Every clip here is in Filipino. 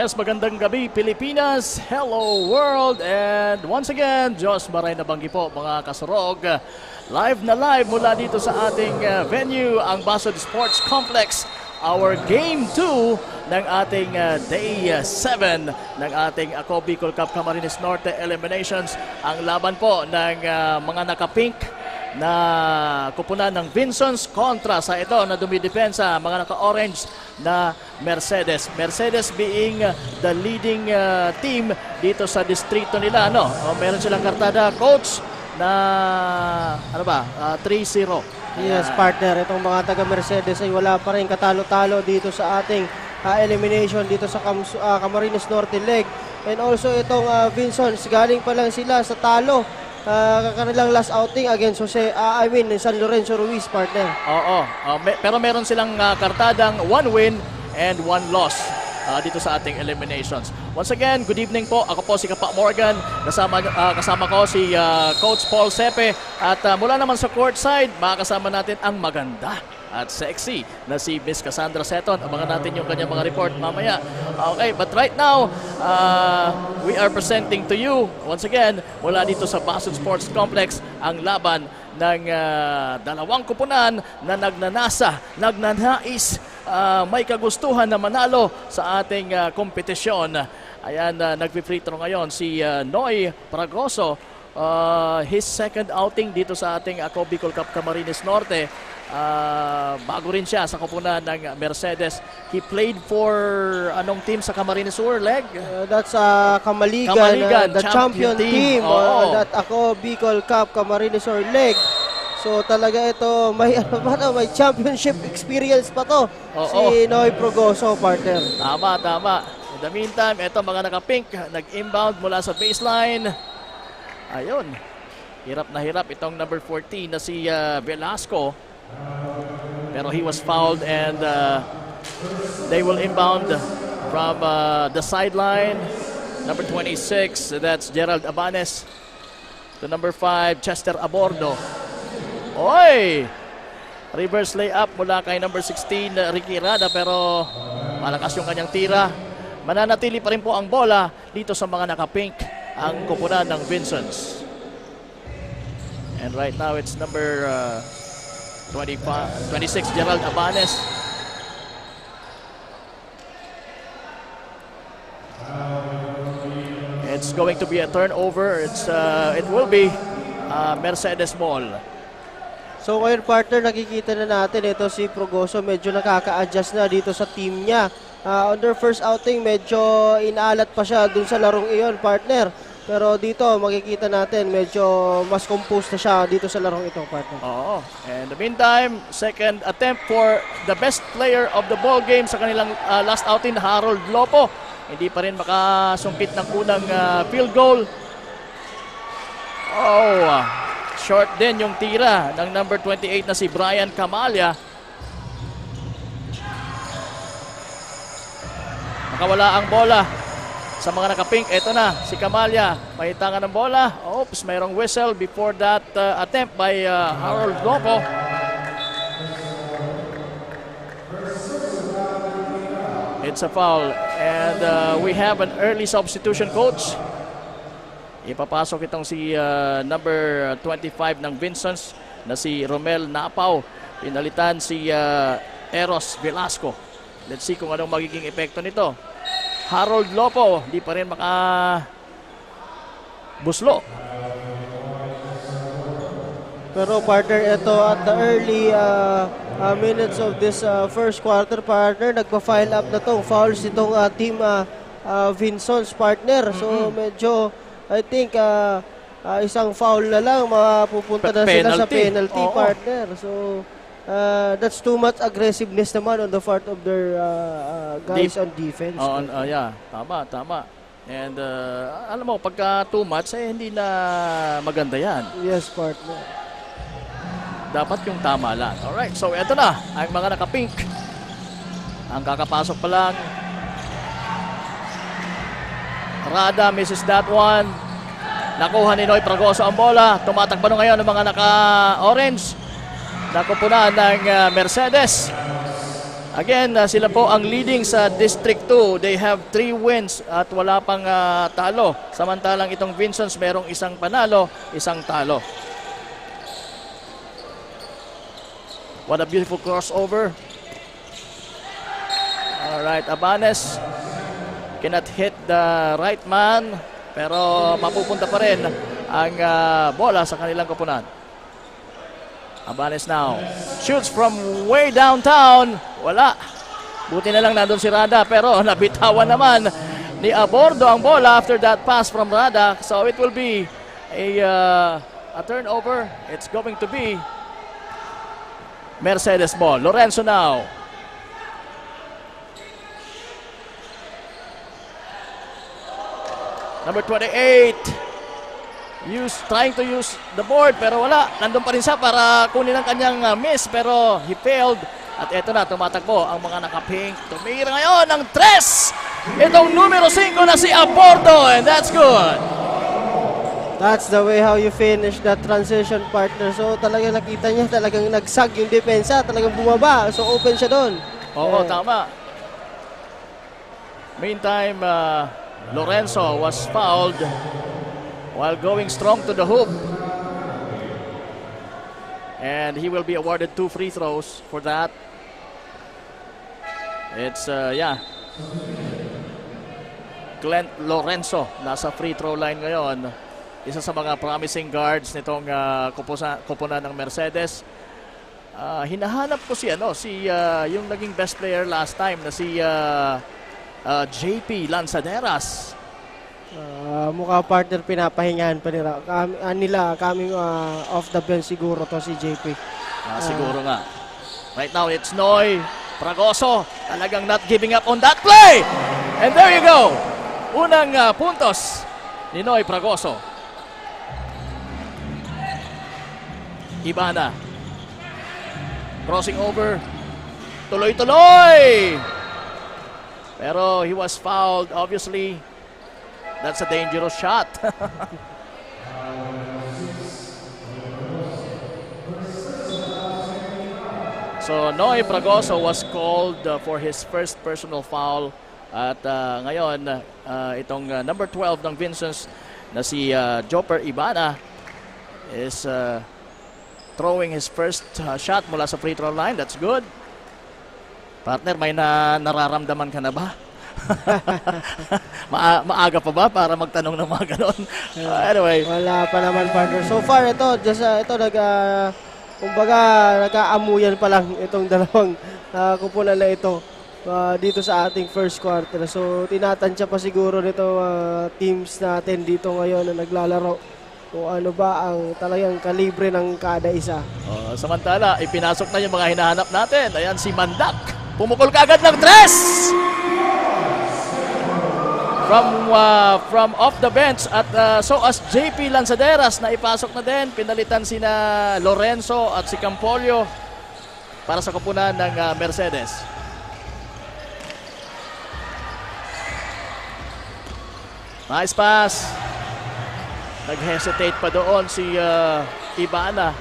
Yes, magandang gabi Pilipinas, hello world, and once again, Diyos maray na banggi po mga kasurog. Live na live mula dito sa ating venue, ang Basod Sports Complex. Our Game 2 ng ating Day 7 ng ating Ako Bicol Cup Camarines Norte Eliminations. Ang laban po ng mga naka-pink na kupunan ng Vinsons kontra sa ito na dumidepensa mga naka-orange na Mercedes. Mercedes being the leading team dito sa distrito nila. No? Meron silang kartada, coach, na ano ba? 3-0. Yes, partner. Itong mga taga-Mercedes ay wala pa rin katalo-talo dito sa ating elimination dito sa Camarines Norte leg. And also itong Vinsons, galing pa lang sila sa talo kanilang last outing against San Lorenzo Ruiz, partner. Oo, pero meron silang kartadang 1 win and 1 loss dito sa ating eliminations. Once again, good evening po. Ako po si Kapa Morgan. Kasama ko si Coach Paul Sepe. At mula naman sa courtside, makakasama natin ang maganda at sexy na si Miss Cassandra Seton. Abangan natin yung kanyang mga report mamaya. Okay, but right now, we are presenting to you, once again, mula dito sa Basod Sports Complex, ang laban ng dalawang kupunan na nagnanais, may kagustuhan na manalo sa ating kompetisyon. Ayan, nagpi-free throw ngayon si Noy Pragoso. His second outing dito sa ating Ako Bicol Cup Camarines Norte. Bago rin siya sa kupunan ng Mercedes. He played for anong team sa Camarines Sur leg? That's Kamaligan, the champion team. That Ako Bicol Cup Camarines Sur leg. So talaga ito may championship experience pa to. Si Noy Pragoso, partner. Tama. In the meantime, ito mga naka-pink nag-inbound mula sa baseline. Ayun. Hirap na hirap itong number 14 na si Velasco. Pero he was fouled and they will inbound from the sideline. Number 26, that's Gerald Abanes. To number 5, Chester Abordo. Oy! Reverse layup mula kay number 16, Ricky Rada, pero malakas yung kanyang tira. Mananatili pa rin po ang bola dito sa mga naka-pink, ang kupunan ng Vinsons. And right now it's number 26, Gerald Abanes. It's going to be a turnover. It will be Mercedes ball. So ngayon, partner, nakikita na natin ito si Pragoso medyo nakaka-adjust na dito sa team niya. On their first outing, medyo inaalat pa siya dun sa larong iyon, partner. Pero dito, makikita natin, medyo mas composed na siya dito sa larong ito, partner. Oo. And in the meantime, second attempt for the best player of the ball game sa kanilang last outing, Harold Lopo. Hindi pa rin makasungkit ng unang field goal. Short din yung tira ng number 28 na si Brian Camalya. Nakawala ang bola sa mga naka-pink. Ito na, si Camalya. May tangan ng bola. Oops, mayroong whistle before that attempt by Harold Lopo. It's a foul. And we have an early substitution, coach. Ipapasok itong si number 25 ng Vinsons na si Romel Napaw. Pinalitan si Eros Velasco. Let's see kung anong magiging epekto nito. Harold Lopo, di pa rin buslo. Pero partner, ito at the early minutes of this first quarter, partner, nagpa-file up na tong fouls itong team Vinsons, partner. So medyo, I think, isang foul na lang, mapupunta na sila sa penalty, partner. So that's too much aggressiveness naman on the part of their guys on defense. Yeah, tama. And alam mo, pagka too much, hindi na maganda yan. Yes, partner. Dapat yung tama lang. Alright, so eto na, ang mga naka-pink. Ang kakapasok pa lang. Rada misses that one. Nakuha ni Noy Pragoso ang bola. Tumatakbo ngayon ng mga naka-orange. Nakupunan ng Mercedes. Again, sila po ang leading sa District 2. They have 3 wins at wala pang talo. Samantalang itong Vincents merong isang panalo, isang talo. What a beautiful crossover. Alright, Abanes cannot hit the right man, pero mapupunta pa rin ang bola sa kanilang koponan. Abanes now shoots from way downtown. Wala. Buti na lang nandun si Rada, pero nabitawan naman ni Abordo ang bola after that pass from Rada. So it will be a turnover. It's going to be Mercedes ball. Lorenzo now. Number 28. Trying to use the board, pero wala. Nandun pa rin siya para kunin ang kanyang miss, pero he failed. At eto na, tumatakbo ang mga naka-pink. Tumira ngayon ng 3. Itong numero 5 na si Abordo, and that's good. That's the way how you finish that transition, partner. So talagang nakita niya, talagang nagsag yung depensa, talagang bumaba. So open siya doon. Oo, tama. Meantime, Lorenzo was fouled while going strong to the hoop. And he will be awarded 2 free throws for that. It's, Glenn Lorenzo nasa free throw line ngayon. Isa sa mga promising guards nitong kupunan ng Mercedes. Hinahanap ko yung naging best player last time na si JP Lanzaderas. Mukha, partner, pinapahingahan pa nila. Coming off the bench siguro to si JP. Siguro nga. Right now it's Noy Pragoso. Talagang not giving up on that play. And there you go. Unang puntos ni Noy Pragoso. Ibana. Crossing over. Tuloy-tuloy. Pero he was fouled, obviously. That's a dangerous shot. So Noy Pragoso was called for his first personal foul. At ngayon, itong number 12 ng Vincents na si Joper Ibana is throwing his first shot mula sa free throw line. That's good. Partner, may nararamdaman ka na ba? Maaga pa ba para magtanong ng mga ganon? Anyway. Wala pa naman, partner. So far, ito nag-aamuyan pa lang itong dalawang kupunan na ito dito sa ating first quarter. So, tinatansya pa siguro nito teams natin dito ngayon na naglalaro kung ano ba ang talagang kalibre ng kada isa. Samantala, ipinasok na yung mga hinahanap natin. Ayan si Mandak. Pumukol kaagad ng 3! From off the bench at so as JP Lanzaderas na ipasok na din. Pinalitan sina Lorenzo at si Campolio para sa kupunan ng Mercedes. Nice pass. Nag-hesitate pa doon si Ibana.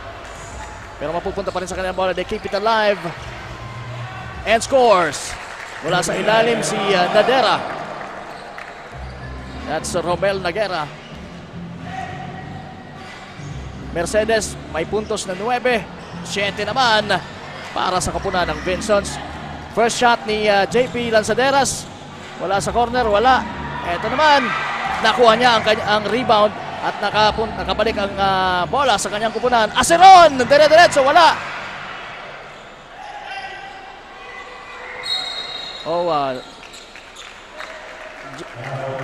Pero mapupunta pa rin sa kanyang bola. They keep it alive. And scores. Mula sa ilalim si Nadera. That's Romel Nagera. Mercedes may puntos na 9. 7 naman para sa kupunan ng Vincents. First shot ni JP Lanzaderas. Wala sa corner, wala. Eto naman, nakuha niya ang rebound at nakabalik ang bola sa kanyang kupunan. Aceron, dire-diretso, wala.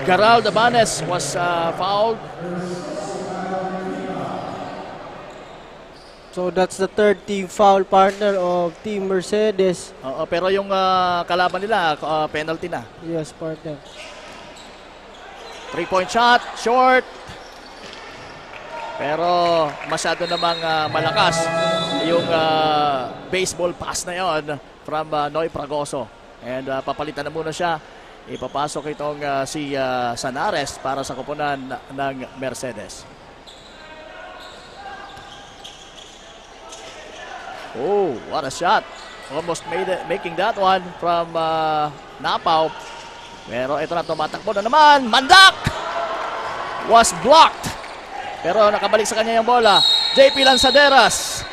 Gerald Abanes was fouled. So that's the third team foul, partner, of Team Mercedes. Pero yung kalaban nila, penalty na. Yes, partner. 3-point shot, short. Pero masyado namang malakas yung baseball pass na yon from Noy Pragoso. And papalitan na muna siya. Ipapasok itong si Sanares para sa kupunan ng Mercedes. Oh, what a shot almost making that one from Napaw. Pero ito na, tumatakbo na naman. Mandak was blocked. Pero nakabalik sa kanya yung bola. JP Lanzaderas.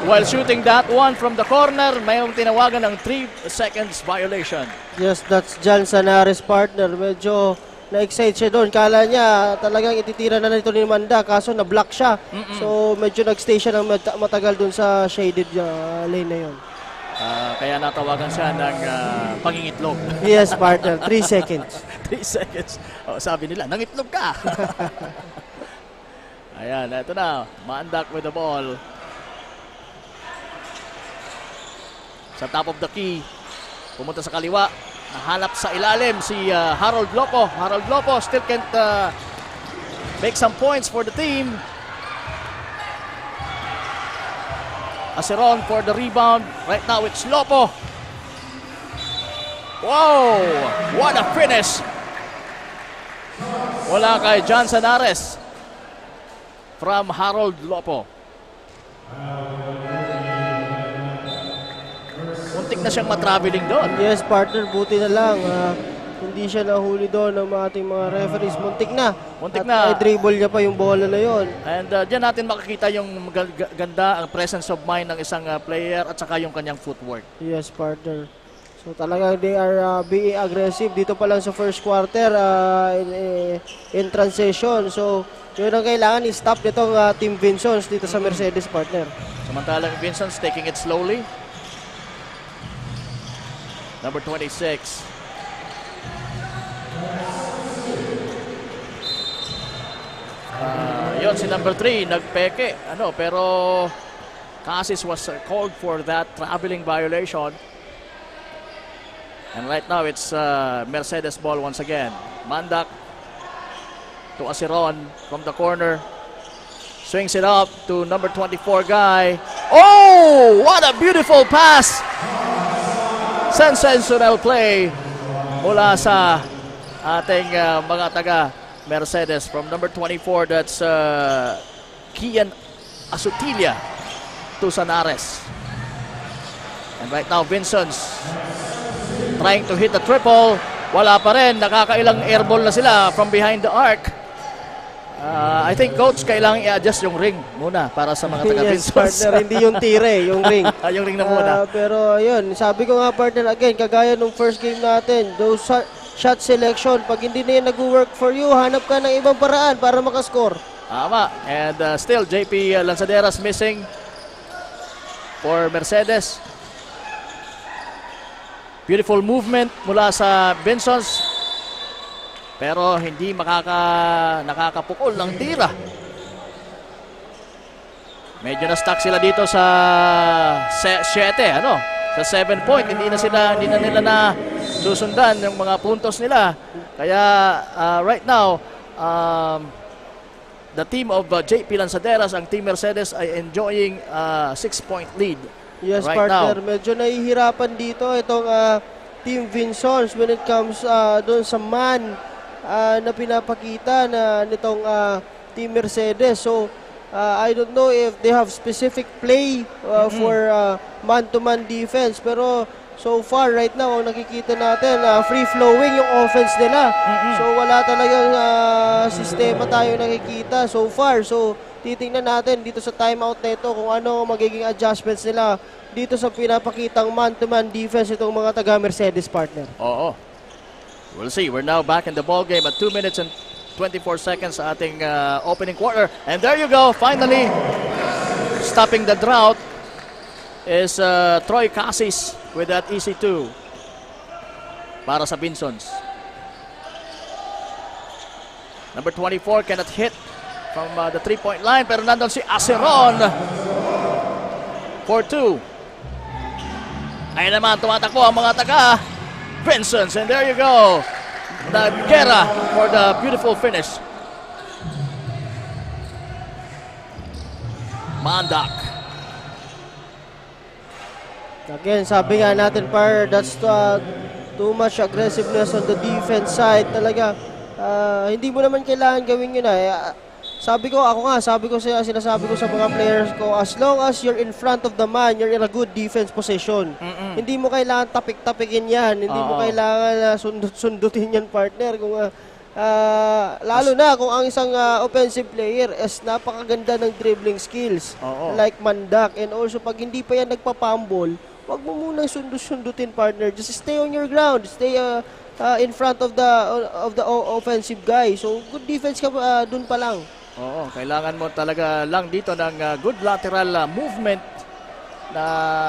While shooting that one from the corner, mayroong tinawagan ng 3 seconds violation. Yes, that's Jan Sanares, partner. Medyo na-excite siya doon. Kala niya talagang ititira na nito ni Manda, kaso na-block siya. So medyo nag-stay siya ng matagal doon sa shaded lane na yun. Kaya natawagan siya ng pangingitlog. Yes, partner. 3 seconds. 3 seconds. Oh, sabi nila, nangitlog ka. Ayan, ito na. Mandak with the ball. Sa top of the key. Pumunta sa kaliwa. Nahanap sa ilalim si Harold Lopo. Harold Lopo still can't make some points for the team. Aceron for the rebound. Right now it's Lopo. Wow! What a finish! Wala kay John Sanares from Harold Lopo. Muntik na siyang matraveling doon. Yes, partner. Buti na lang. Hindi siya nahuli doon ng ating mga referees. Muntik na. Muntik At na. dribble niya pa yung bola na yon. And diyan natin makikita yung ganda, ang presence of mind ng isang player at saka yung kanyang footwork. Yes, partner. So talagang they are being aggressive dito pa lang sa first quarter in transition. So yun ang kailangan i-stop nitong Team Vinsons dito sa Mercedes, partner. Samantalang Vincent's taking it slowly. Number 26. Yun, si number 3, nagpeke. Pero Cassis was called for that traveling violation. And right now, it's Mercedes ball once again. Mandak to Aceron from the corner. Swings it up to number 24 guy. Oh, what a beautiful pass! Sensational play mula sa ating mga taga Mercedes from number 24. That's Kian Asutilia to Sanares. And right now Vincent's trying to hit the triple. Wala pa rin. Nakakailang airball na sila from behind the arc. I think coach kailangan i-adjust yung ring muna para sa mga taga Yes, Vincent's. partner. Hindi yung tire, yung ring. Yung ring na muna. Pero yun, sabi ko nga, partner, again, kagaya nung first game natin, those shot selection, pag hindi na yan nag-work for you, hanap ka ng ibang paraan para makascore. Tama. And still, JP Lanzaderas missing for Mercedes. Beautiful movement mula sa Vincent's. Pero hindi nakakapukol ng tira. Medyo na-stuck sila dito sa 7, sa 7 point. Hindi na nila na susundan yung mga puntos nila. Kaya right now, the team of JP Lanzaderas, ang Team Mercedes ay enjoying 6-point lead. Yes, right partner. now. Medyo nahihirapan dito itong Team Vinsons when it comes doon sa man na pinapakita na nitong Team Mercedes. So, I don't know if they have specific play for man-to-man defense. Pero so far, right now, ang nakikita natin, free-flowing yung offense nila. So, wala talagang sistema tayo nakikita so far. So, titingnan natin dito sa timeout na ito kung ano magiging adjustments nila dito sa pinapakitang man-to-man defense itong mga taga-Mercedes, partner. Oo. We'll see. We're now back in the ball game at 2 minutes and 24 seconds sa ating opening quarter. And there you go. Finally, stopping the drought is Troy Cassis with that easy 2 para sa Vinsons. Number 24 cannot hit from the 3-point line, pero nandun si Aceron for 2. Ayun naman, tumatakbo ang mga taga Vincent's, and there you go. Nagkera for the beautiful finish. Mandak. Again, sabi nga natin, par, that's too much aggressiveness on the defense side. Talaga, hindi mo naman kailangan gawin yun. sinasabi ko sa mga players ko, as long as you're in front of the man, you're in a good defense position. Hindi mo kailangan tapik-tapikin yan. Hindi mo kailangan sundot-sundutin yan, partner. Kung lalo na kung ang isang offensive player is napakaganda ng dribbling skills, like Mandak. And also, pag hindi pa yan nagpapambol, wag mo munang sundutin, partner. Just stay on your ground. Stay in front of the offensive guy. So, good defense ka dun pa lang. Oo, kailangan mo talaga lang dito ng good lateral movement na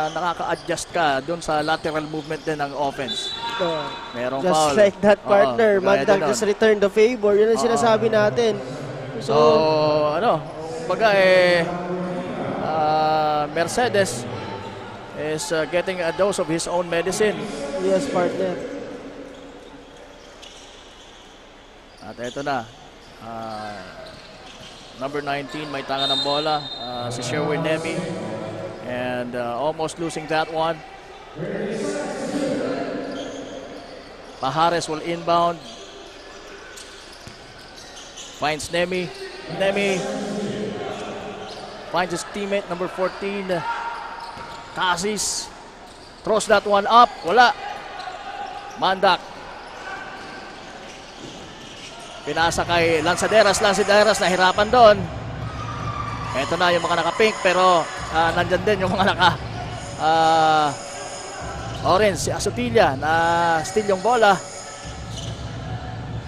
nakaka-adjust ka doon sa lateral movement din ng offense. Merong Just foul. like that, partner. Mandak just return the favor. Yun ang sinasabi natin. So, baga Mercedes is getting a dose of his own medicine. Yes, partner. At eto na. Number 19, may tanga ng bola. Si Sherwin Nemi. And almost losing that one. Pajares will inbound. Finds Nemi. Nemi finds his teammate, number 14. Casis throws that one up. Wala. Mandak. Pinasa kay Lanzaderas. Lanzaderas nahirapan doon. Ito na yung mga naka-pink pero nandyan din yung mga naka-orange. Si Asutilla na steal yung bola.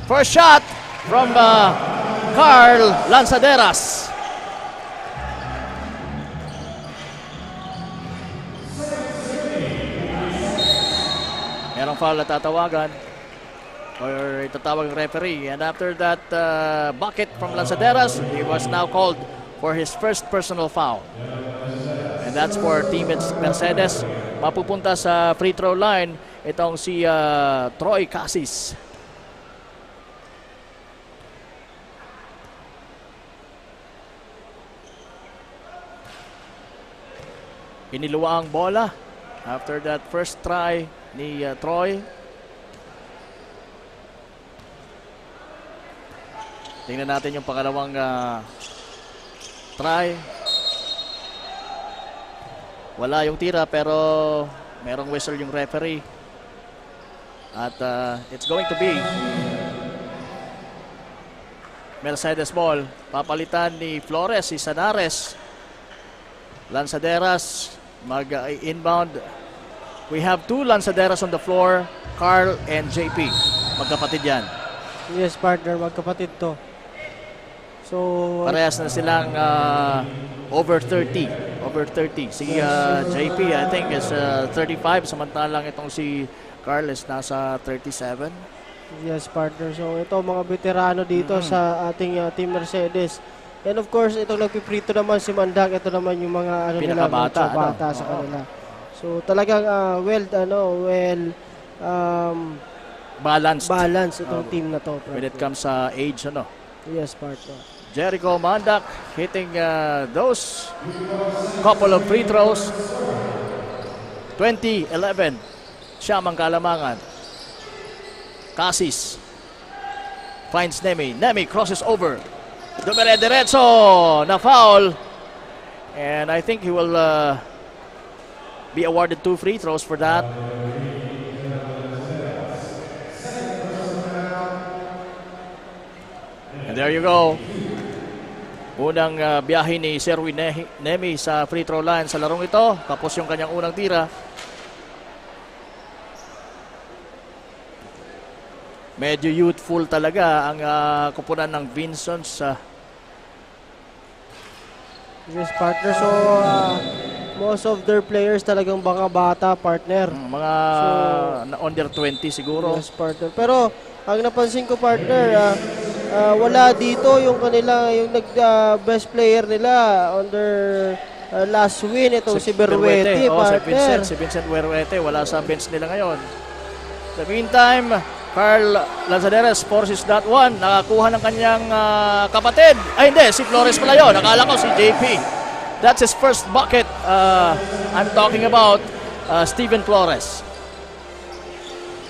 First shot from Carl Lanzaderas. Merong foul na tatawagan or itatawag ng referee, and after that bucket from Lanzaderas, he was now called for his first personal foul, and that's for teammates Mercedes. Mapupunta sa free throw line itong si Troy Casis. Iniluwa ang bola after that first try ni Troy. Tingnan natin yung pangalawang try. Wala yung tira pero merong whistle yung referee. At it's going to be Mercedes ball. Papalitan ni Flores, si Sanares. Lanzaderas mag-inbound. We have two Lanzaderas on the floor, Carl and JP. Magkapatid yan. Yes, partner. Magkapatid to. So, parehas na silang over 30. Over 30. Si JP, I think, is 35. Samantalang itong si Carl is nasa 37. yes, partner. So, ito mga veterano dito sa ating Team Mercedes. And of course, itong nagpiprito naman si Mandak. Ito naman yung mga pinakabata, bata sa kanila. So, talagang balanced itong team na to. When it comes sa age, Yes, partner. Jericho Mandak hitting those couple of free throws. 20-11. Siya ang kalamangan. Casis finds Nemi. Nemi crosses over. Dumire-diretso na foul. And I think he will be awarded 2 free throws for that. And there you go. Unang biyahe ni Sherwin Nemi sa free throw line sa larong ito. Tapos yung kanyang unang tira. Medyo youthful talaga ang kupunan ng Vinsons. Yes, partner. So, most of their players talagang mga bata, partner. Mga under 20 siguro. Yes, partner. Pero, ang napansin ko, partner, wala dito yung kanila, yung best player nila on their last win. Itong si Berruete, partner. Si Vincent Berruete, wala sa bench nila ngayon. The meantime, Carl Lanzaderas forces that one. Nakakuha ng kanyang kapatid. Ay hindi, si Flores pala yun. Nakala ko si JP. That's his first bucket. I'm talking about Steven Flores.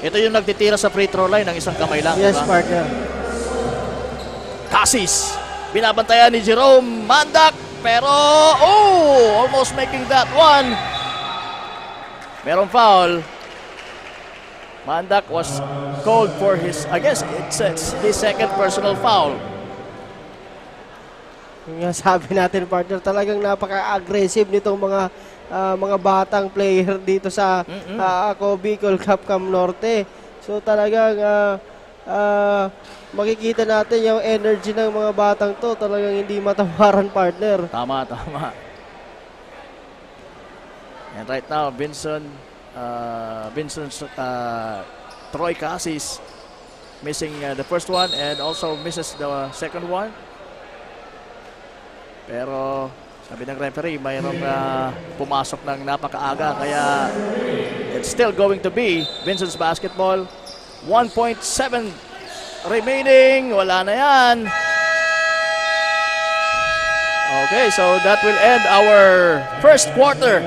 Ito yung nagtitira sa free throw line ng isang kamay lang. Yes, diba? partner. Casis. binabantayan ni Jerome Mandak. Pero, almost making that one. Merong foul. Mandak was called for his, I guess it's his second personal foul. Yung nga sabi natin, partner, talagang napaka-aggressive nitong mga batang player dito sa Ako Bicol Cup Cam Norte. So talagang makikita natin yung energy ng mga batang to, talagang hindi matawaran, partner. Tama. And right now, Vincent Troy Casis missing the first one and also misses the second one. Pero sabi ng referee, mayroong pumasok ng napakaaga, kaya it's still going to be Vincent's basketball. 1.7 remaining. Wala na yan. Okay, so that will end our first quarter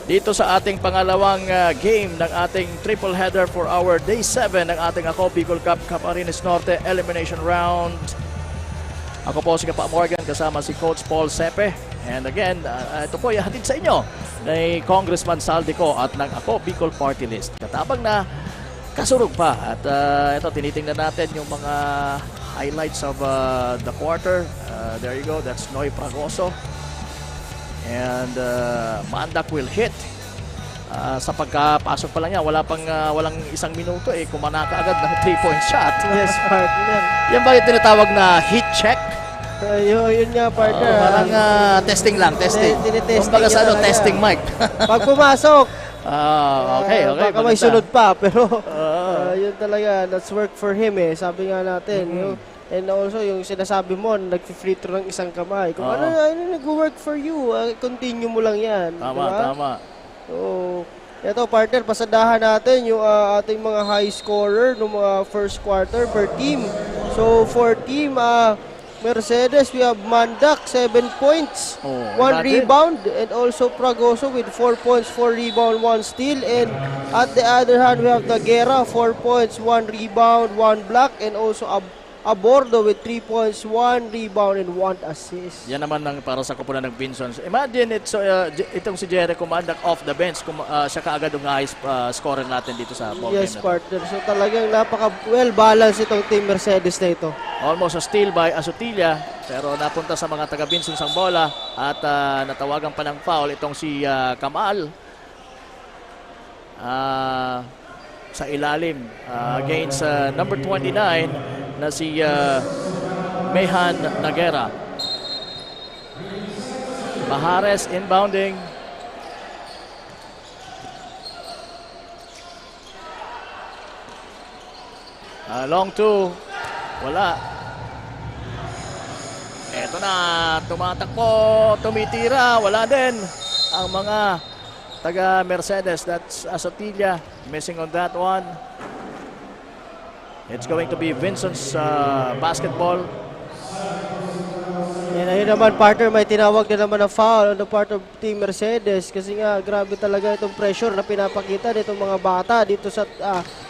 dito sa ating pangalawang game ng ating triple header for our day 7 ng ating Ako Bicol Cup Camarines Norte Elimination Round. Ako po si Kapa Morgan, kasama si Coach Paul Sepe. And again, ito po ihatid sa inyo ni Congressman Saldico at ng Ako Bicol Party List. Katabang na kasurog pa. At ito, tinitingnan natin yung mga highlights of the quarter. There you go, that's Noy Pragoso. And Mandak will hit. Sa pagkapasok pa lang niya, walang isang minuto kumanaka agad ng 3-point shot. Yes, partner. Yan ba yung tinatawag na heat check? Yun nga, partner. Parang testing lang, testing. Tinitesting Kumbaga sa niya talaga. testing mic. Pag pumasok, Okay. baka may maganda. sunod pa, pero yun talaga, that's work for him Sabi nga natin, and also yung sinasabi mo, nag-free throw ng isang kamay. Kung ano nag-work for you, continue mo lang yan. Tama, diba? tama. So, eto, partner, pasadahan natin yung ating mga high scorer ng mga first quarter per team. So, for team Mercedes, we have Mandak, 7 points, 1 imagine. rebound, and also Pragoso with 4 points, 4 rebound, 1 steal. And at the other hand, we have Nagera, 4 points, 1 rebound, 1 block, and also Abordo with 3 points, 1 rebound, and 1 assist. Yan naman ang para sa kupunan ng Vincent. Imagine itong si Jericho Mandak off the bench, siya kaagad ang high scorer natin dito sa ball Yes, game na to. partner. So talagang napaka-well-balanced itong team Mercedes na ito. Almost a steal by Asutilla, pero napunta sa mga taga Vincent ang bola at natawagan pa ng foul itong si Kamal sa ilalim against number 29 na si Mehan Nagera. Mahares inbounding. Long two. Wala. Eto na, tumatakbo, tumitira, wala din ang mga taga Mercedes. That's Asotilla missing on that one. It's going to be Vincent's basketball. Yan, ayun naman, partner, may tinawag na naman na foul on the part of Team Mercedes kasi nga grabe talaga itong pressure na pinapakita nitong mga bata dito sa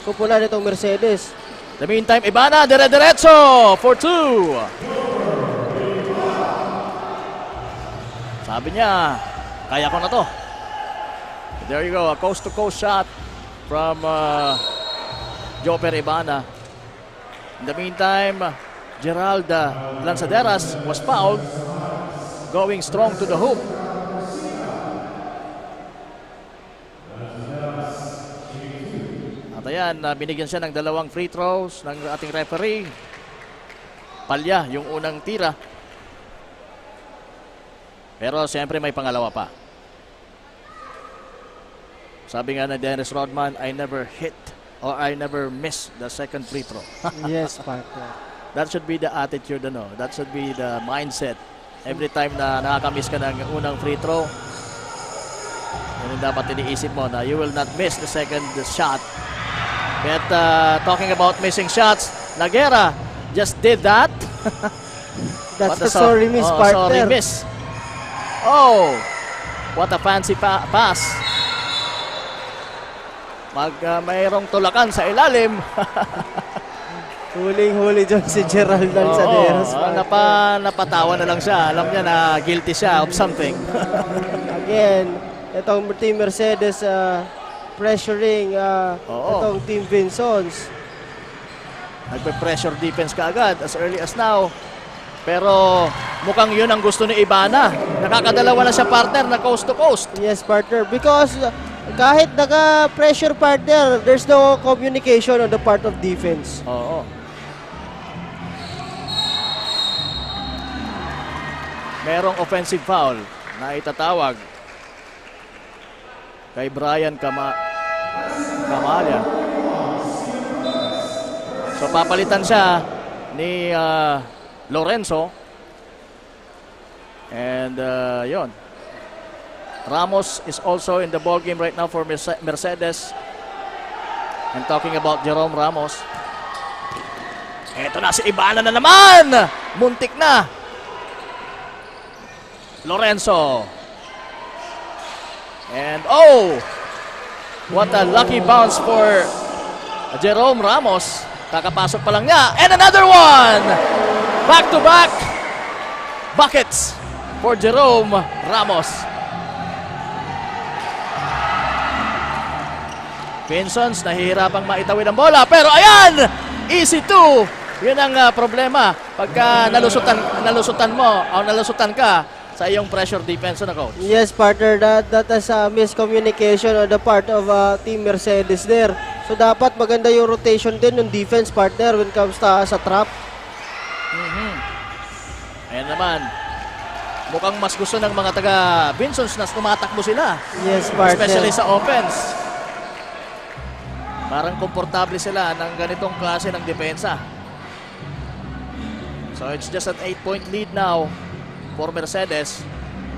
kupunan nitong Mercedes. The meantime, Ibana, dire-diretso for 2. Sabi niya, kaya ko na to. There you go, a coast-to-coast shot from Joper Ibana. In the meantime, Gerald Lanzaderas was fouled, going strong to the hoop. At ayan, binigyan siya ng 2 free throws ng ating referee. Palya yung unang tira. Pero siyempre may pangalawa pa. Sabi nga na Dennis Rodman, I never hit or I never miss the second free throw. Yes, partner. That should be the attitude, ano? That should be the mindset. Every time na nakakamiss ka ng unang free throw, yun yung dapat iniisip mo na you will not miss the second shot. But talking about missing shots, Nagera just did that. That's the sorry miss, partner. Sorry miss. Oh, what a fancy pass. Mayroong tulakan sa ilalim. Huling-huli dyan si Gerald Lanzaderos. Napatawa na lang siya. Alam niya na guilty siya of something. Again, itong Team Mercedes pressuring itong Team Vinsons. Nagpe-pressure defense kaagad as early as now. Pero mukhang yun ang gusto ni Ibana. Nakakadalawa na siya partner na coast to coast. Yes, partner. Because kahit naka-pressure partner, there's no communication on the part of defense. Oo. Merong offensive foul na itatawag kay Brian Camalya. So papalitan siya ni Lorenzo. And yon. Ramos is also in the ball game right now for Mercedes. I'm talking about Jerome Ramos. Eto na si Ibana na naman! Muntik na! Lorenzo. And what a lucky bounce for Jerome Ramos. Kakapasok pa lang niya. And another one! Back-to-back buckets for Jerome Ramos. Vinsons nahihirapang maitawid ang bola. Pero ayan! Easy 2. Yun ang problema. Pagka nalusutan mo o nalusutan ka sa iyong pressure defense na coach. Yes, partner. That is a miscommunication on the part of Team Mercedes there. So dapat maganda yung rotation din ng defense, partner, when it comes to sa trap. Ayan naman. Mukhang mas gusto ng mga taga Vinsons na tumatakbo sila. Yes, partner. Especially sa offense. Parang komportable sila ng ganitong klase ng depensa. So it's just an 8-point lead now for Mercedes.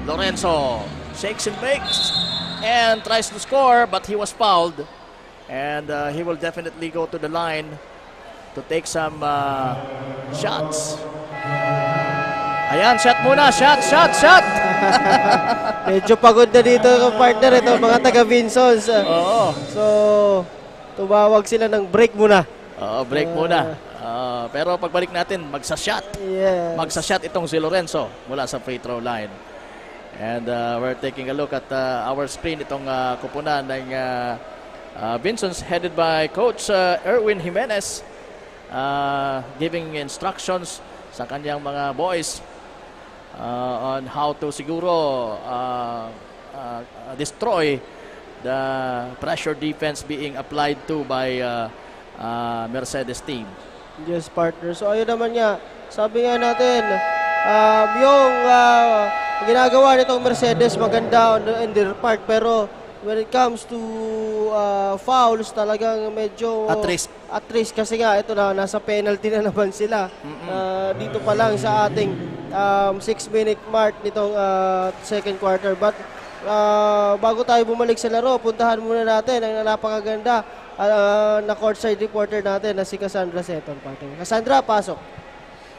Lorenzo shakes and bakes and tries to score, but he was fouled. And he will definitely go to the line to take some shots. Ayan, shot muna. Shot! Medyo pagod na dito partner ito mga taga Vinsons. Oo. So tumawag sila ng break muna. Oo, break muna. Pero pagbalik natin, magsa-shot. Yes. Magsa-shot itong si Lorenzo mula sa free throw line. And we're taking a look at our screen, itong kupunan ng Vinsons headed by Coach Erwin Jimenez, giving instructions sa kanyang mga boys on how to siguro destroy the pressure defense being applied to by Mercedes team. Yes, partner. So ayun naman nga, sabi nga natin, yung ginagawa nitong Mercedes maganda in their part, pero when it comes to fouls, talagang medyo At risk kasi nga ito na nasa penalty na naman sila. Dito pa lang sa ating 6-minute mark nitong second quarter. But bago tayo bumalik sa laro, puntahan muna natin ang napakaganda na courtside reporter natin na si Cassandra Seton. Cassandra, pasok.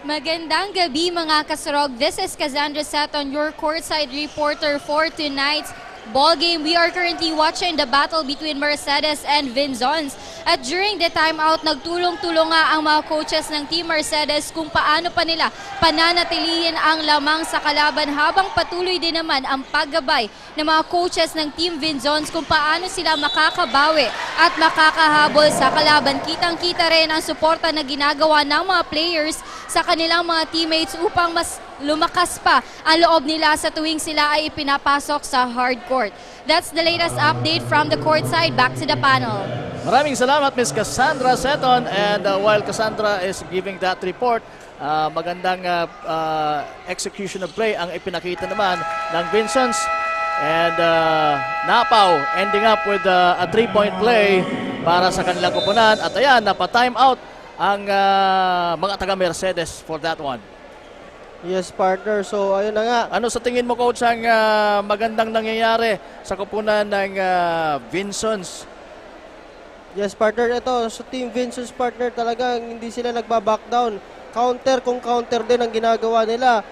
Magandang gabi mga kasarog. This is Cassandra Seton, your courtside reporter for tonight's ball game. We are currently watching the battle between Mercedes and Vinsons. At during the timeout, nagtulong-tulong nga ang mga coaches ng Team Mercedes kung paano pa nila pananatilihin ang lamang sa kalaban, habang patuloy din naman ang paggabay ng mga coaches ng Team Vinsons kung paano sila makakabawi at makakahabol sa kalaban. Kitang-kita rin ang suporta na ginagawa ng mga players sa kanilang mga teammates upang mas lumakas pa ang loob nila sa tuwing sila ay ipinapasok sa hard court. That's the latest update from the courtside. Back to the panel. Maraming salamat, Ms. Cassandra Seton. And while Cassandra is giving that report, magandang execution of play ang ipinakita naman ng Vinsons. And Napaw ending up with a 3-point play para sa kanilang kupunan. At ayan, napa-time out ang mga taga-Mercedes for that one. Yes, partner. So, ayun na nga. Ano sa tingin mo, Coach, ang magandang nangyayari sa kupunan ng Vinsons? Yes, partner. Ito, sa Team Vinsons, partner, talagang hindi sila nagbaback down. Counter kung counter din ang ginagawa nila.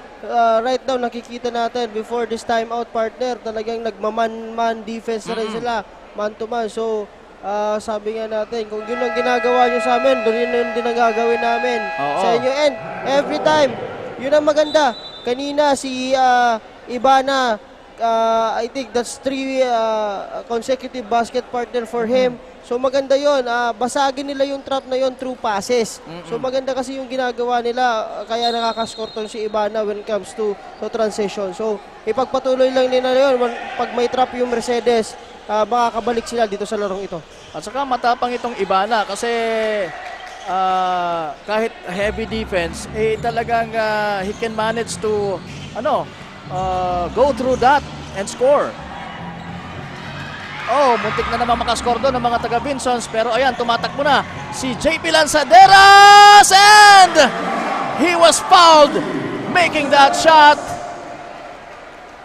Right now, nakikita natin before this timeout, partner, talagang nagmaman-man defense na rin sila. Man to man. So, sabi nga natin, kung yun ang ginagawa nyo sa amin, doon yun din ang gagawin namin Oo. sa inyo. And every time, yun ang maganda. Kanina si Ibana, I think that's 3 consecutive basket partner for him. So maganda yun. Basagin nila yung trap na yun through passes. So maganda kasi yung ginagawa nila. Kaya nakakascore tong si Ibana when it comes to transition. So ipagpatuloy lang nila yun. Pag may trap yung Mercedes, baka kabalik sila dito sa larong ito. At saka matapang itong Ibana kasi kahit heavy defense, talagang he can manage to go through that and score. Oh, muntik na naman makascore doon ng mga taga-Vinsons. Pero ayan, tumatakbo na si JP Lanzaderas and he was fouled making that shot.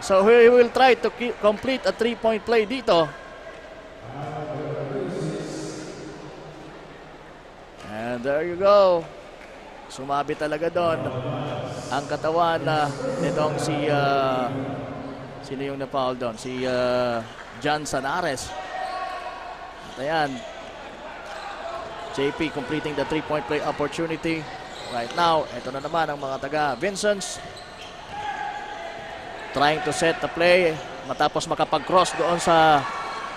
So he will try to complete a 3-point play dito. And there you go. Sumabi talaga doon ang katawan nitong si sino yung na-foul doon? Si John Sanares. At ayan, JP completing the 3-point play opportunity. Right now, ito na naman ang mga taga-Vinsons. Trying to set the play matapos makapag-cross doon sa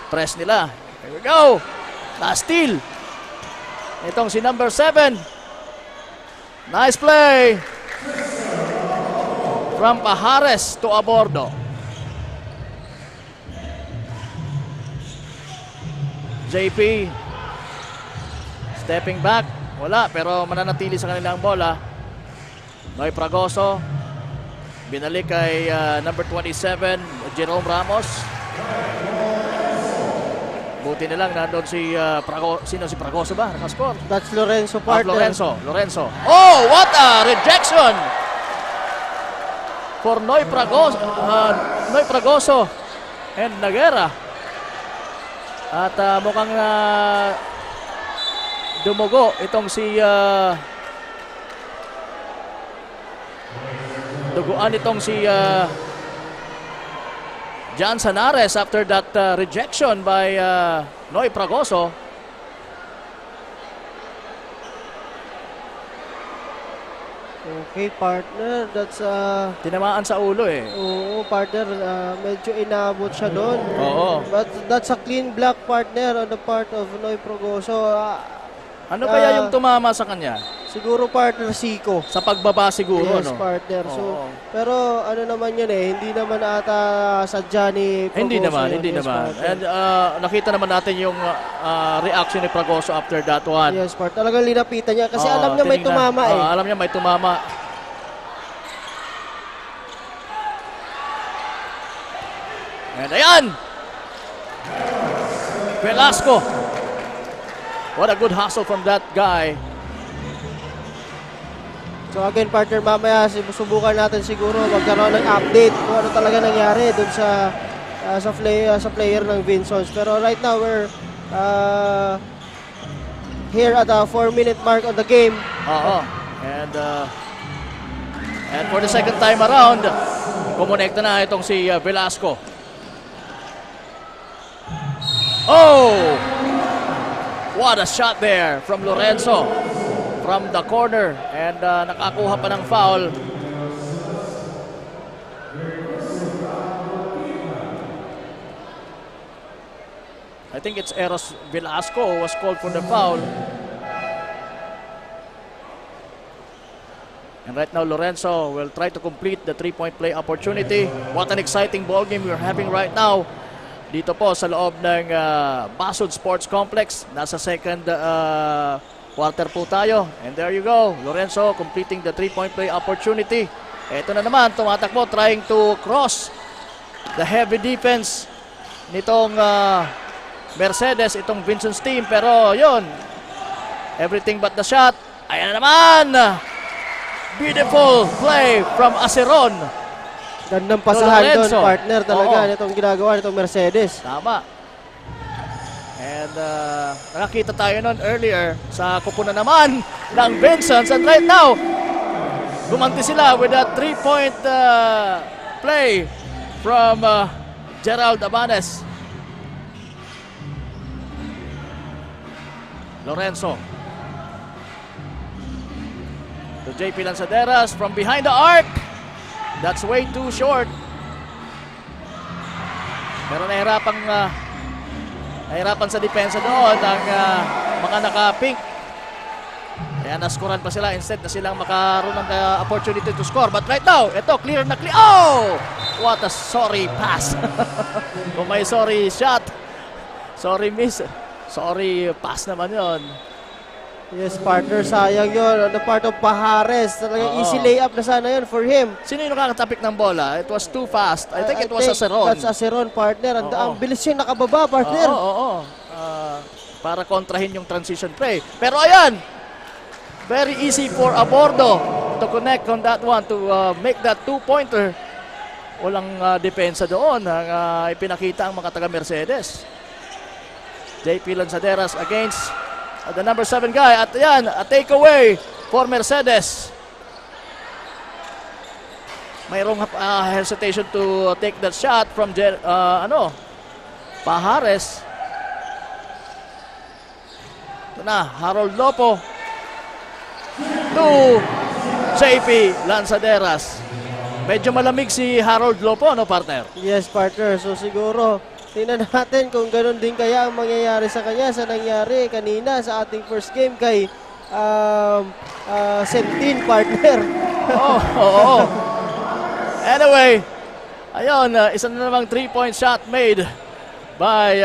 press nila. Here we go. Last steal. Itong si number 7. Nice play. From Pajares to Abordo. JP stepping back, wala, pero mananatili sa kanilang bola. Noy Fragoso, binalik kay number 27 Jerome Ramos. Buti na lang nandun si sino si Fragoso ba? Nakascore. That's Lorenzo partner. Lorenzo. Oh, what a rejection for Noy Fragoso and Nagera. At mukhang dumugo itong si duguan itong si John Sanares after that rejection by Noy Fragoso. Okay, partner. That's Tinamaan sa ulo eh. oo, partner. Medyo inabot siya doon. Oo. But that's a clean block, partner, on the part of Noy Progoso. Ano kaya yung tumama sa kanya? Siguro, partner, Siko. Sa pagbaba siguro, Yes, no? partner. So, Oo. pero ano naman yun hindi naman ata sadya ni Progoso. Hindi naman, yun. hindi Yes, naman. partner. And nakita naman natin yung reaction ni Fragoso after that one. Yes, partner. Talagang linapitan niya kasi Oo, alam niya may tinignan. tumama Oo, alam niya may tumama. And ayan! Velasco. What a good hustle from that guy. So again, partner, mamaya subukan natin siguro magkaroon ng update kung ano talaga nangyari dun sa player ng Vinsons. Pero right now, we're here at the 4-minute mark of the game. Oo. And for the second time around, kumonekta na itong si Velasco. Oh! What a shot there from Lorenzo from the corner, and nakakuha pa ng foul. I think it's Eros Velasco who was called for the foul. And right now, Lorenzo will try to complete the 3-point play opportunity. What an exciting ball game we're having right now. Dito po sa loob ng Basud Sports Complex. Nasa second quarter po tayo. And there you go. Lorenzo completing the 3-point play opportunity. Ito na naman, tumatakbo, trying to cross the heavy defense nitong Mercedes, itong Vinsons team. Pero yun, everything but the shot. Ayan na naman! Beautiful play from Aceron. Gandang pasahan doon, Lorenzo. partner, talaga. Oo. Itong ginagawa nitong Mercedes. Tama. And nakakita tayo nun earlier sa kupunan naman ng Vinsons. And right now, gumanti sila with a 3-point play from Gerald Abanes. Lorenzo. To JP Lanzaderas from behind the arc. That's way too short. Pero nahirapan sa depensa doon ang mga naka-pink. Kaya naskoran pa sila instead na silang makaroon ng opportunity to score. But right now, ito, clear na clear. Oh! What a sorry pass. Kung may sorry shot, sorry miss, sorry pass naman yon. Yes, partner, sayang yun. On the part of Pajares, talagang easy layup na sana yun for him. Sino yung nakakatapik ng bola? It was too fast. I think it was Aceron. That's Aceron, partner. Ang bilis yung nakababa, partner. Oo. Para kontrahin yung transition play. Pero ayan, very easy for Abordo to connect on that one to make that two-pointer. Walang depensa doon ang ipinakita ang mga taga-Mercedes. JP Lanzaderas against the number 7 guy. At yan, a takeaway for Mercedes. Mayroong hesitation to take that shot from Pajares. Ito na, Harold Lopo to JP Lanzaderas. Medyo malamig si Harold Lopo, no, partner? Yes, partner. So siguro, tingnan natin kung ganun din kaya ang mangyayari sa kanya sa nangyari kanina sa ating first game kay Sentin, partner. Oo. Anyway, ayun, isa na namang 3-point shot made by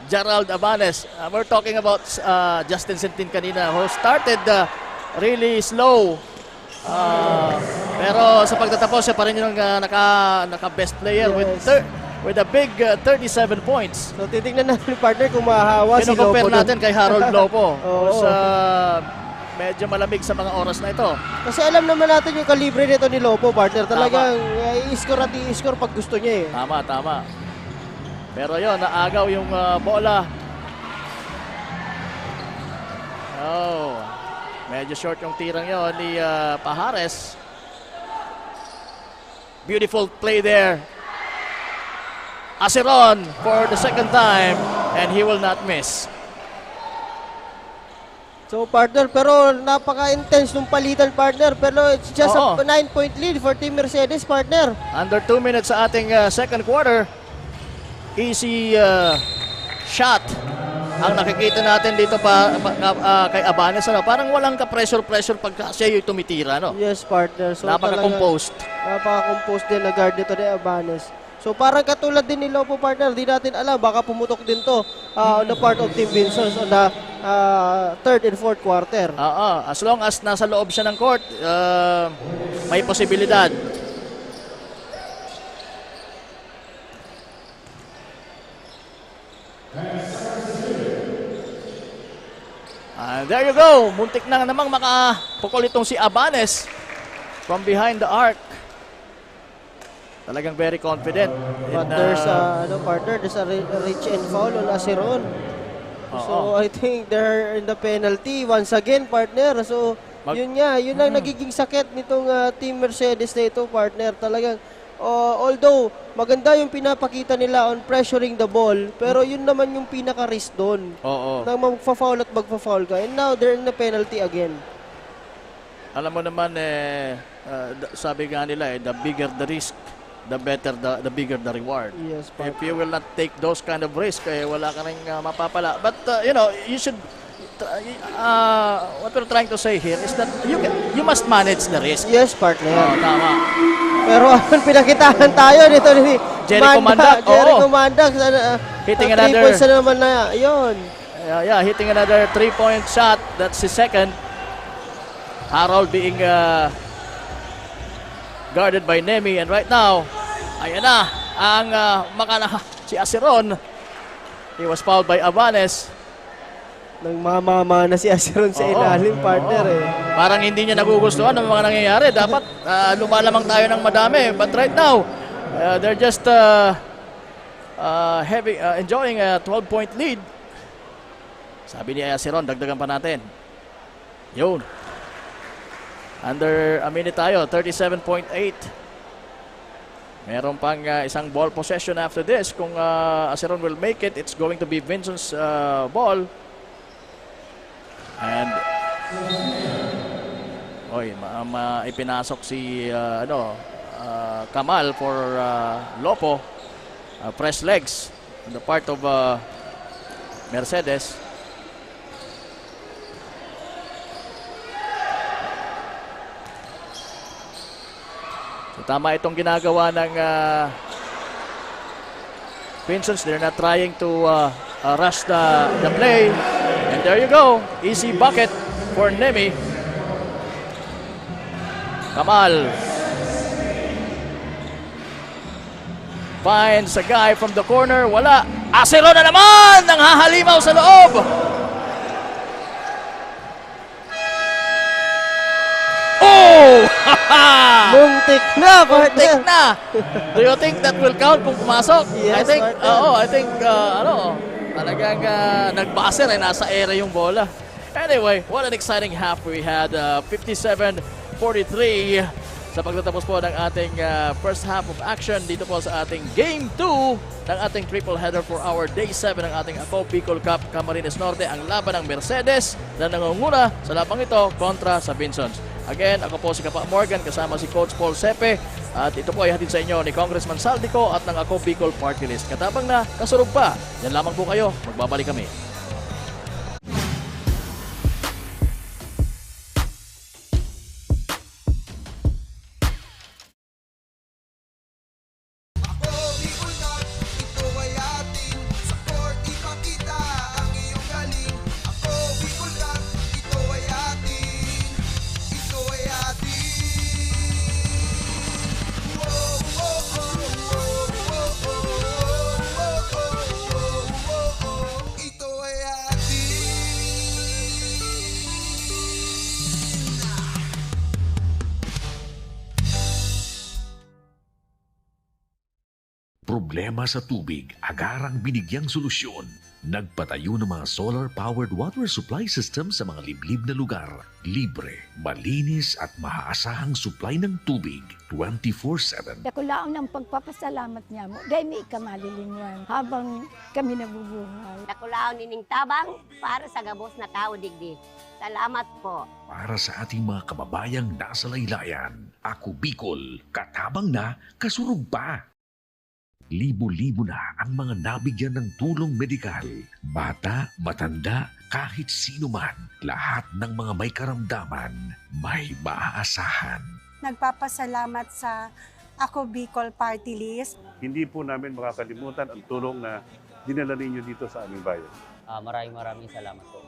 Gerald Abanes. We're talking about Justin Sentin kanina who started really slow. Pero sa pagtatapos siya pa rin yung naka-best player with a big 37 points. So titingnan natin, partner, kung mahahawa si Lopo. Kino-compare natin kay Harold Lopo. Oo. Medyo malamig sa mga oras na ito. Kasi alam naman natin yung kalibre nito ni Lopo, partner. Talagang i-score at i-score pag gusto niya eh. Tama. Pero yon, naagaw yung bola. Oh, medyo short yung tirang yon ni Pajares. Beautiful play there. Aceron for the second time and he will not miss. So partner, pero napaka-intense nung palitan, partner. Pero it's just a 9-point lead for Team Mercedes, partner. Under 2 minutes sa ating second quarter. Easy shot ang nakikita natin dito kay Abanes. Parang walang ka-pressure pagka siya yung tumitira. No? Yes, partner. So, napaka-composed. Napaka-composed din na guard dito ni Abanes. So parang katulad din ni Lopo, partner. Di natin alam, baka pumutok din to on the part of Team Vinsons on the third and fourth quarter. As long as nasa loob siya ng court, may posibilidad. There you go. Muntik na namang makapukol itong si Abanes from behind the arc. Talagang very confident. But there's a reach and foul on Aceron. So I think they're in the penalty once again, partner. So yun ang nagiging sakit nitong Team Mercedes na ito, partner. Talagang although maganda yung pinapakita nila on pressuring the ball, pero yun naman yung pinaka-risk doon. Na magfa-foul at magfa-foul ka. And now they're in the penalty again. Alam mo naman sabi nga nila the bigger the risk, the better the bigger the reward. Yes, if you will not take those kind of risk, wala ka rin mapapala. But you should what we're trying to say here is that you must manage the risk. Yes, partner. Tama. Pero pinakitaan tayo nito ni Jericho Mandak. Jericho Mandak. Hitting 3 another. points na naman na yun. Hitting another 3-point shot. That's his second. Harold being guarded by Nemi. And right now, ayan na ang si Aceron. He was fouled by Abanes. Nagmamama na si Aceron sa ilalim, partner eh. Parang hindi niya nagugustuhan ng mga nangyayari. Dapat lumalamang tayo ng madami. But right now, they're just enjoying a 12-point lead. Sabi ni Aceron, dagdagan pa natin. Yun. Under a minute tayo, 37.8. Meron pang isang ball possession after this. Kung Aceron will make it, it's going to be Vincent's ball. And ipinasok si Kamal for Lopo. Press legs on the part of Mercedes. So, tama itong ginagawa ng Vinsons. They're not trying to rush the play. And there you go. Easy bucket for Nemi. Kamal finds a guy from the corner. Wala. Acero na naman! Nang hahalimaw sa loob! Oh! Muntik na, partner. Muntik na! Do you think that will count kung pumasok? Yes, I think, talagang nagbaser nasa ere yung bola. Anyway, what an exciting half we had. 57-43 sa pagtatapos po ng ating first half of action dito po sa ating Game 2 ng ating triple header for our Day 7 ng ating Ako Bicol Cup Camarines Norte, ang laban ng Mercedes na nangunguna sa labang ito kontra sa Vinsons. Again, ako po si Kapa Morgan kasama si Coach Paul Sepe at ito po ay hatid sa inyo ni Congressman Saldico at ng Ako Bicol Party List. Katabang na, kasurog pa. Yan lamang po kayo. Magbabalik kami. Problema sa tubig, agarang binigyang solusyon. Nagpatayo ng mga solar-powered water supply system sa mga liblib na lugar. Libre, malinis at maaasahang supply ng tubig 24/7. Ako lang ng pagpapasalamat niya mo. Dahil may ikamalilinwan habang kami nabubuhay. Nakulaon nining tabang para sa gabos na tao digdi. Salamat po. Para sa ating mga kababayang nasa laylayan, Ako Bicol, katabang na, kasurog pa. Libo-libo na ang mga nabigyan ng tulong medikal. Bata, matanda, kahit sino man, lahat ng mga may karamdaman, may maaasahan. Nagpapasalamat sa Ako Bicol Party List. Hindi po namin makakalimutan ang tulong na dinala ninyo dito sa aming bayan. Maraming salamat po.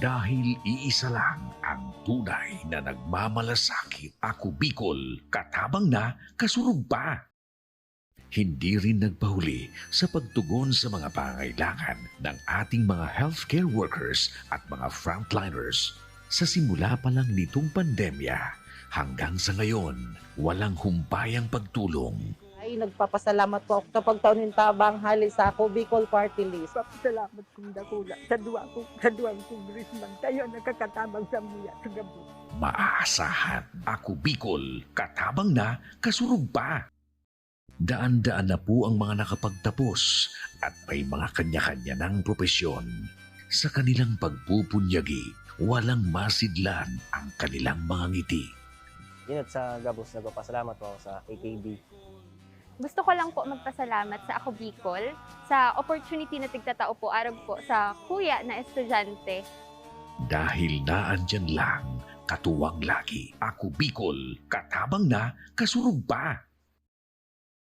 Dahil iisa lang ang tunay na nagmamalasakit. Ako Bicol, katabang na, kasurog pa. Hindi rin nagpahuli sa pagtugon sa mga pangailangan ng ating mga healthcare workers at mga frontliners. Sa simula pa lang nitong pandemya, hanggang sa ngayon, walang humpayang pagtulong. Ay, nagpapasalamat po ako sa pagtaunin tabang hali sa Ako Bicol Party List. Salamat kong dakula sa duwang congressman. Tayo nakakatabang sa muya sa gabi. Maaasahan, Ako Bicol, katabang na, kasurog pa. Daan-daan na po ang mga nakapagtapos at may mga kanya-kanya ng propesyon. Sa kanilang pagpupunyagi, walang masidlan ang kanilang mga ngiti. Inot sa Gabos, nagpapasalamat po ako sa AKB. Gusto ko lang po magpasalamat sa Ako Bicol sa opportunity na tigtatao po arab po sa kuya na estudyante. Dahil naandyan lang, katuwang lagi, Ako Bicol, katabang na, kasurog pa.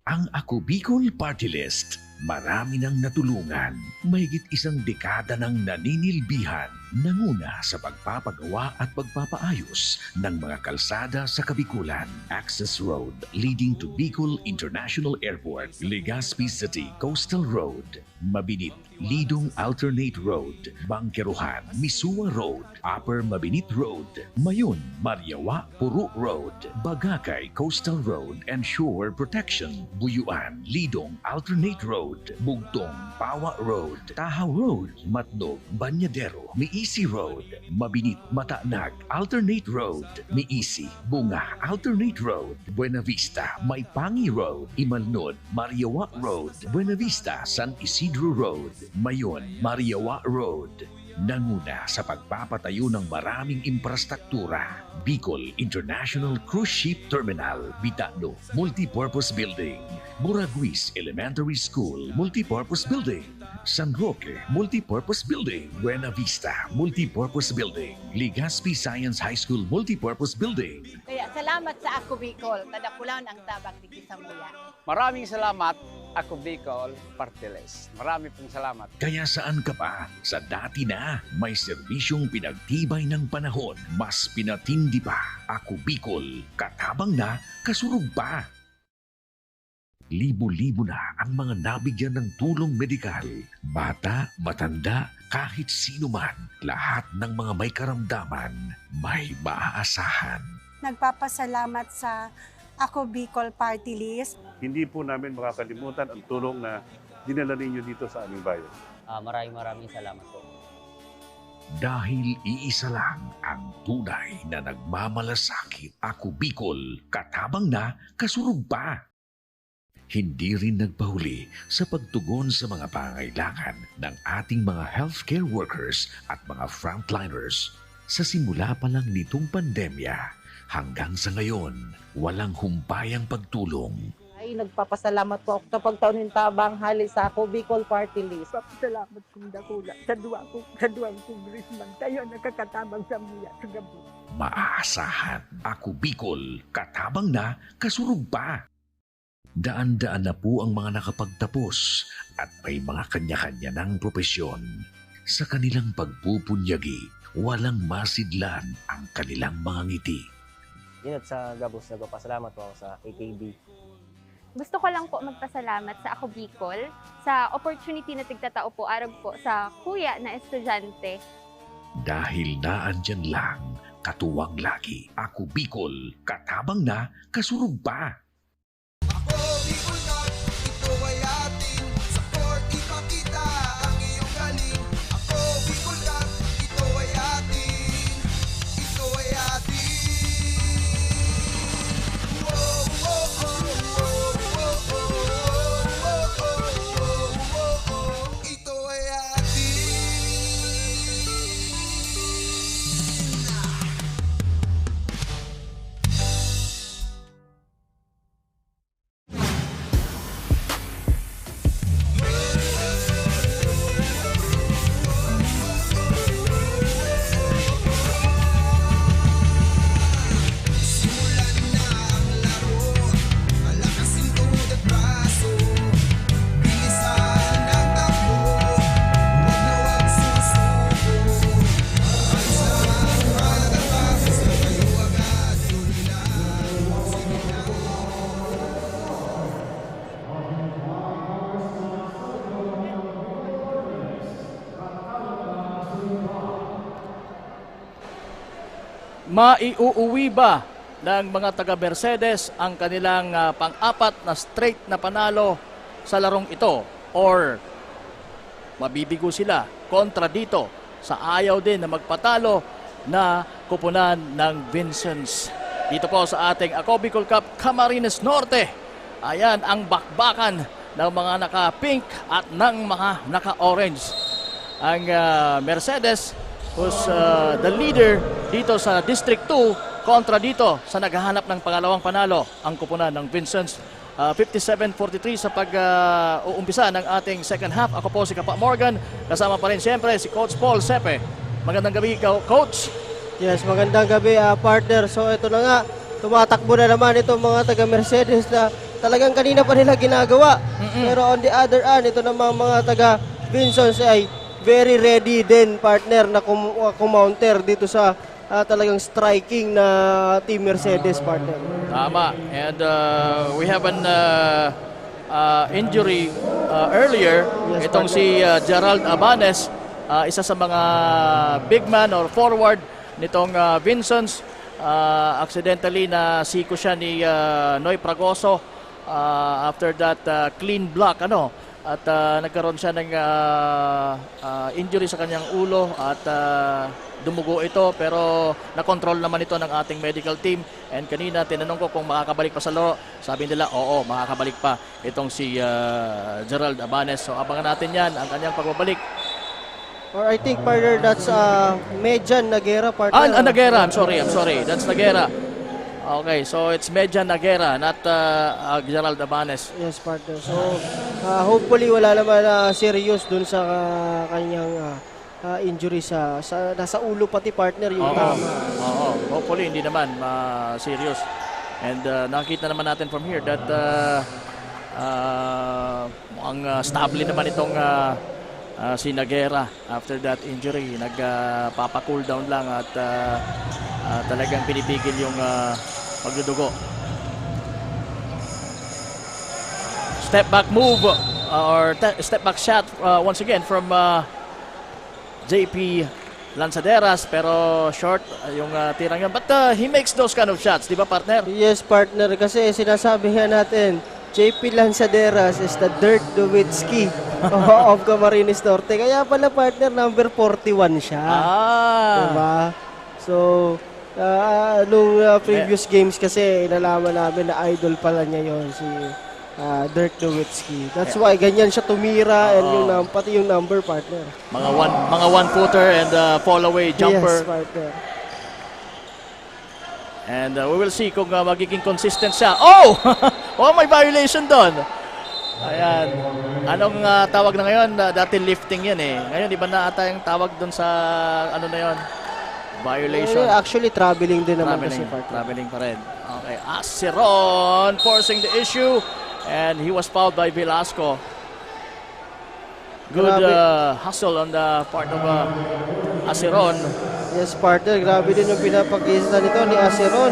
Ang Ako Bicol Party List, marami nang natulungan, mahigit isang dekada nang naninilbihan, nanguna sa pagpapagawa at pagpapaayos ng mga kalsada sa Kabikulan. Access Road leading to Bicol International Airport, Legazpi City Coastal Road, Mabinit, Lidong Alternate Road, Bangkeruhan, Misua Road, Upper Mabinit Road, Mayon, Mariawa, Puro Road, Bagakay Coastal Road and Shore Protection, Buyuan, Lidong Alternate Road, Bugtong, Pawa Road, Tahaw Road, Matnog, Banyadero, Miisi Road, Mabinit, Mataanag, Alternate Road, Miisi, Bunga, Alternate Road, Buena Vista, Maipangi Road, Imalnod, Mariawa Road, Buena Vista, San Isidro Road, Mayon, Mariawa Road, Nanguna sa pagpapatayo ng maraming infrastruktura. Bicol International Cruise Ship Terminal, Bitano, Multipurpose Building. Muraguis Elementary School, Multipurpose Building. San Roque, Multipurpose Building. Buena Vista, Multipurpose Building. Legazpi Science High School, Multipurpose Building. Kaya salamat sa Ako Bicol, tadapulan ang tabang di Samuya. Maraming salamat, Ako Bicol Party List. Marami pong salamat. Kaya saan ka pa? Sa dati na, may serbisyong pinagtibay ng panahon. Mas pinatindi pa. Ako Bicol, katabang na, kasurug pa. Libo-libo na ang mga nabigyan ng tulong medikal. Bata, matanda, kahit sino man, lahat ng mga may karamdaman, may maaasahan. Nagpapasalamat sa Ako Bicol Party List. Hindi po namin makakalimutan ang tulong na dinala ninyo dito sa aming bayan. Maraming salamat po. Dahil iisa lang ang tunay na nagmamalasakit. Ako Bicol, katabang na, kasurug pa. Hindi rin nagpahuli sa pagtugon sa mga pangailangan ng ating mga healthcare workers at mga frontliners. Sa simula pa lang nitong pandemya, hanggang sa ngayon, walang humpayang pagtulong. Ay, nagpapasalamat po ako sa pagtaon ng tabang hali sa Ako Bicol Party List. Salamat kong dakula sa duwang congressman. Tayo nakakatabang sa muya sa gabi. Maaasahan. Ako Bicol, katabang na, kasurug pa. Daan-daan na po ang mga nakapagtapos at may mga kanya-kanya ng propesyon. Sa kanilang pagpupunyagi, walang masidlan ang kanilang mga ngiti. Yun sa Gabos, nagpapasalamat po ako sa AKB. Gusto ko lang po magpasalamat sa Ako Bicol sa opportunity na tigtatao po arag po sa kuya na estudyante. Dahil naandyan lang, katuwang lagi. Ako Bicol, katabang na, kasurug pa. Maiuuwi ba ng mga taga-Mercedes ang kanilang pang-apat na straight na panalo sa larong ito? Or mabibigo sila kontra dito sa ayaw din na magpatalo na kupunan ng Vincents? Dito po sa ating Ako Bicol Cup Camarines Norte. Ayan ang bakbakan ng mga naka-pink at ng mga naka-orange. Ang Mercedes, who's the leader dito sa District 2 kontra dito sa naghahanap ng pangalawang panalo, ang kupunan ng Vincents. 57-43 sa pag-uumpisa ng ating second half. Ako po si Kapa Morgan, kasama pa rin siyempre si Coach Paul Sepe. Magandang gabi, Coach. Yes, magandang gabi, partner. So ito na nga, tumatakbo na naman itong mga taga-Mercedes na talagang kanina pa nila ginagawa. Pero on the other hand, ito namang mga taga-Vincents ay very ready din, partner, na kumounter dito sa talagang striking na Team Mercedes, partner. Tama. And we have an injury earlier. Yes, itong si Gerald Abanes, isa sa mga big man or forward nitong Vincents. Accidentally na siko siya ni Noy Pragoso. After that clean block, at nagkaroon siya ng injury sa kanyang ulo at dumugo ito, pero na-control naman ito ng ating medical team. And kanina tinanong ko kung makakabalik pa sa laro, sabi nila oo, makakabalik pa itong si Gerald Abanes. So abangan natin yan, ang kanyang pagbabalik. Or I think, partner, that's Medjan Nagera, partner. Nagera. I'm sorry. That's Nagera. Okay, so it's Medjan Nagera, not Gerald Abanes. Yes, partner. So, hopefully wala naman serious dun sa kanyang injury nasa ulo pati, partner, yung tama. Oo, hopefully hindi naman serious. And nakita naman natin from here that mukhang stable naman itong si Nagera after that injury. Nagpapa-cool down lang at talagang pinipigil yung pagdudugo. Step back move or step back shot once again from JP Lanzaderas, pero short yung tirang yan. But he makes those kind of shots, di ba, partner? Yes, partner, kasi sinasabi nga natin, JP Lanzaderas is the Dirk Nowitzki of Camarines Norte. Kaya pala, partner, number 41 siya. Diba? So, nung previous games kasi, nalaman namin na idol pala niya yon si Dirk Nowitzki. That's why ganyan siya tumira and yung pati yung number, partner. Mga one-footer and fall away jumper. Yes, partner. And we will see kung magiging consistent siya. Oh! May violation doon. Ayan. Anong tawag na ngayon? Dati lifting yan eh. Ngayon, di ba na ata yung tawag doon sa ano na yon? Violation. Actually, traveling din naman kasi, partner. Traveling pa rin. Okay. Aceron forcing the issue. And he was fouled by Velasco. Good hustle on the part of Aceron. Yes, partner. Grabe din yung pinapakita nito ni Aceron.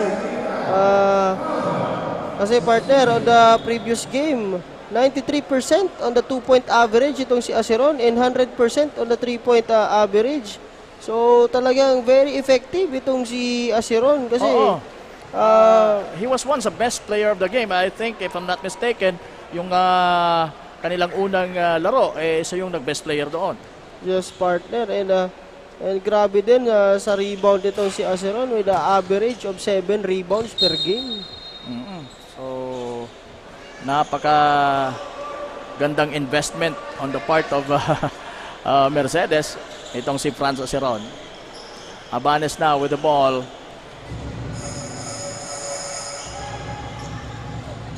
Kasi, partner, on the previous game, 93% on the 2-point average itong si Aceron and 100% on the 3-point average. So, talagang very effective itong si Aceron kasi he was once the best player of the game. I think, if I'm not mistaken, yung kanilang unang laro, isa yung nag-best player doon. Yes, partner. And grabe din sa rebound itong si Aceron with an average of 7 rebounds per game. So, napaka gandang investment on the part of Mercedes. Itong si Franz Aceron. Abanes now with the ball.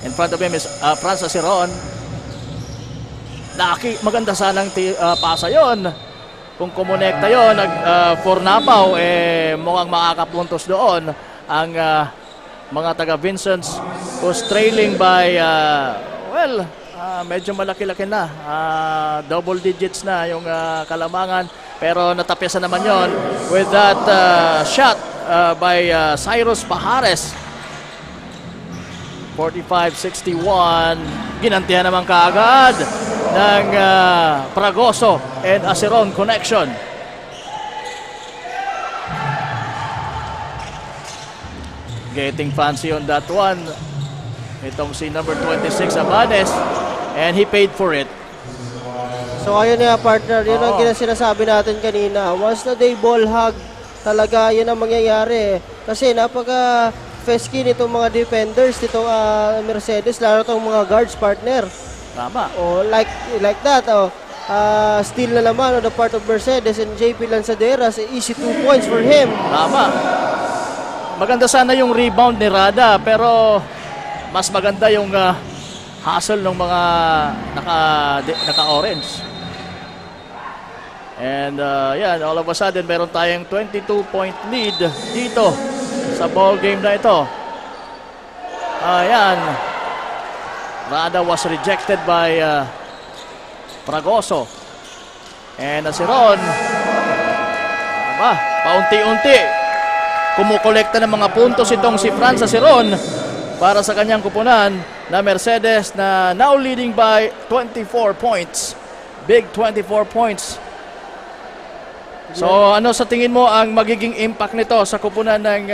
In front of him is Franz Aceron. Maganda sanang pasa yon. Kung kumonekta yon, for Napaw, mukhang makakapuntos doon ang mga taga Vincents, who's trailing by, medyo malaki-laki na. Double digits na yung kalamangan. Pero natapyasan naman yon with that shot by Cyrus Pajares. 45-61. Ginantihan naman kaagad ng Fragoso and Aceron connection. Getting fancy on that one. Itong si number 26 Abanes, and he paid for it. So ayun nga, partner, yun ang sinasabi natin kanina. Once na they ball hug, talaga yun ang mangyayari. Kasi napaka fesky nitong mga defenders nitong Mercedes, lalo itong mga guards, partner. Tama. Like that. Steal na naman on the part of Mercedes and JP Lanzaderas. Easy 2 points for him. Tama. Maganda sana yung rebound ni Rada, pero mas maganda yung hustle ng mga naka-orange. And all of a sudden, meron tayong 22-point lead dito sa ball game na ito. Rada was rejected by Fragoso. And Aceron, paunti-unti kumukolekta ng mga puntos itong si Franz Aceron para sa kanyang kupunan na Mercedes na now leading by 24 points. Big 24 points. So ano sa tingin mo ang magiging impact nito sa kupunan ng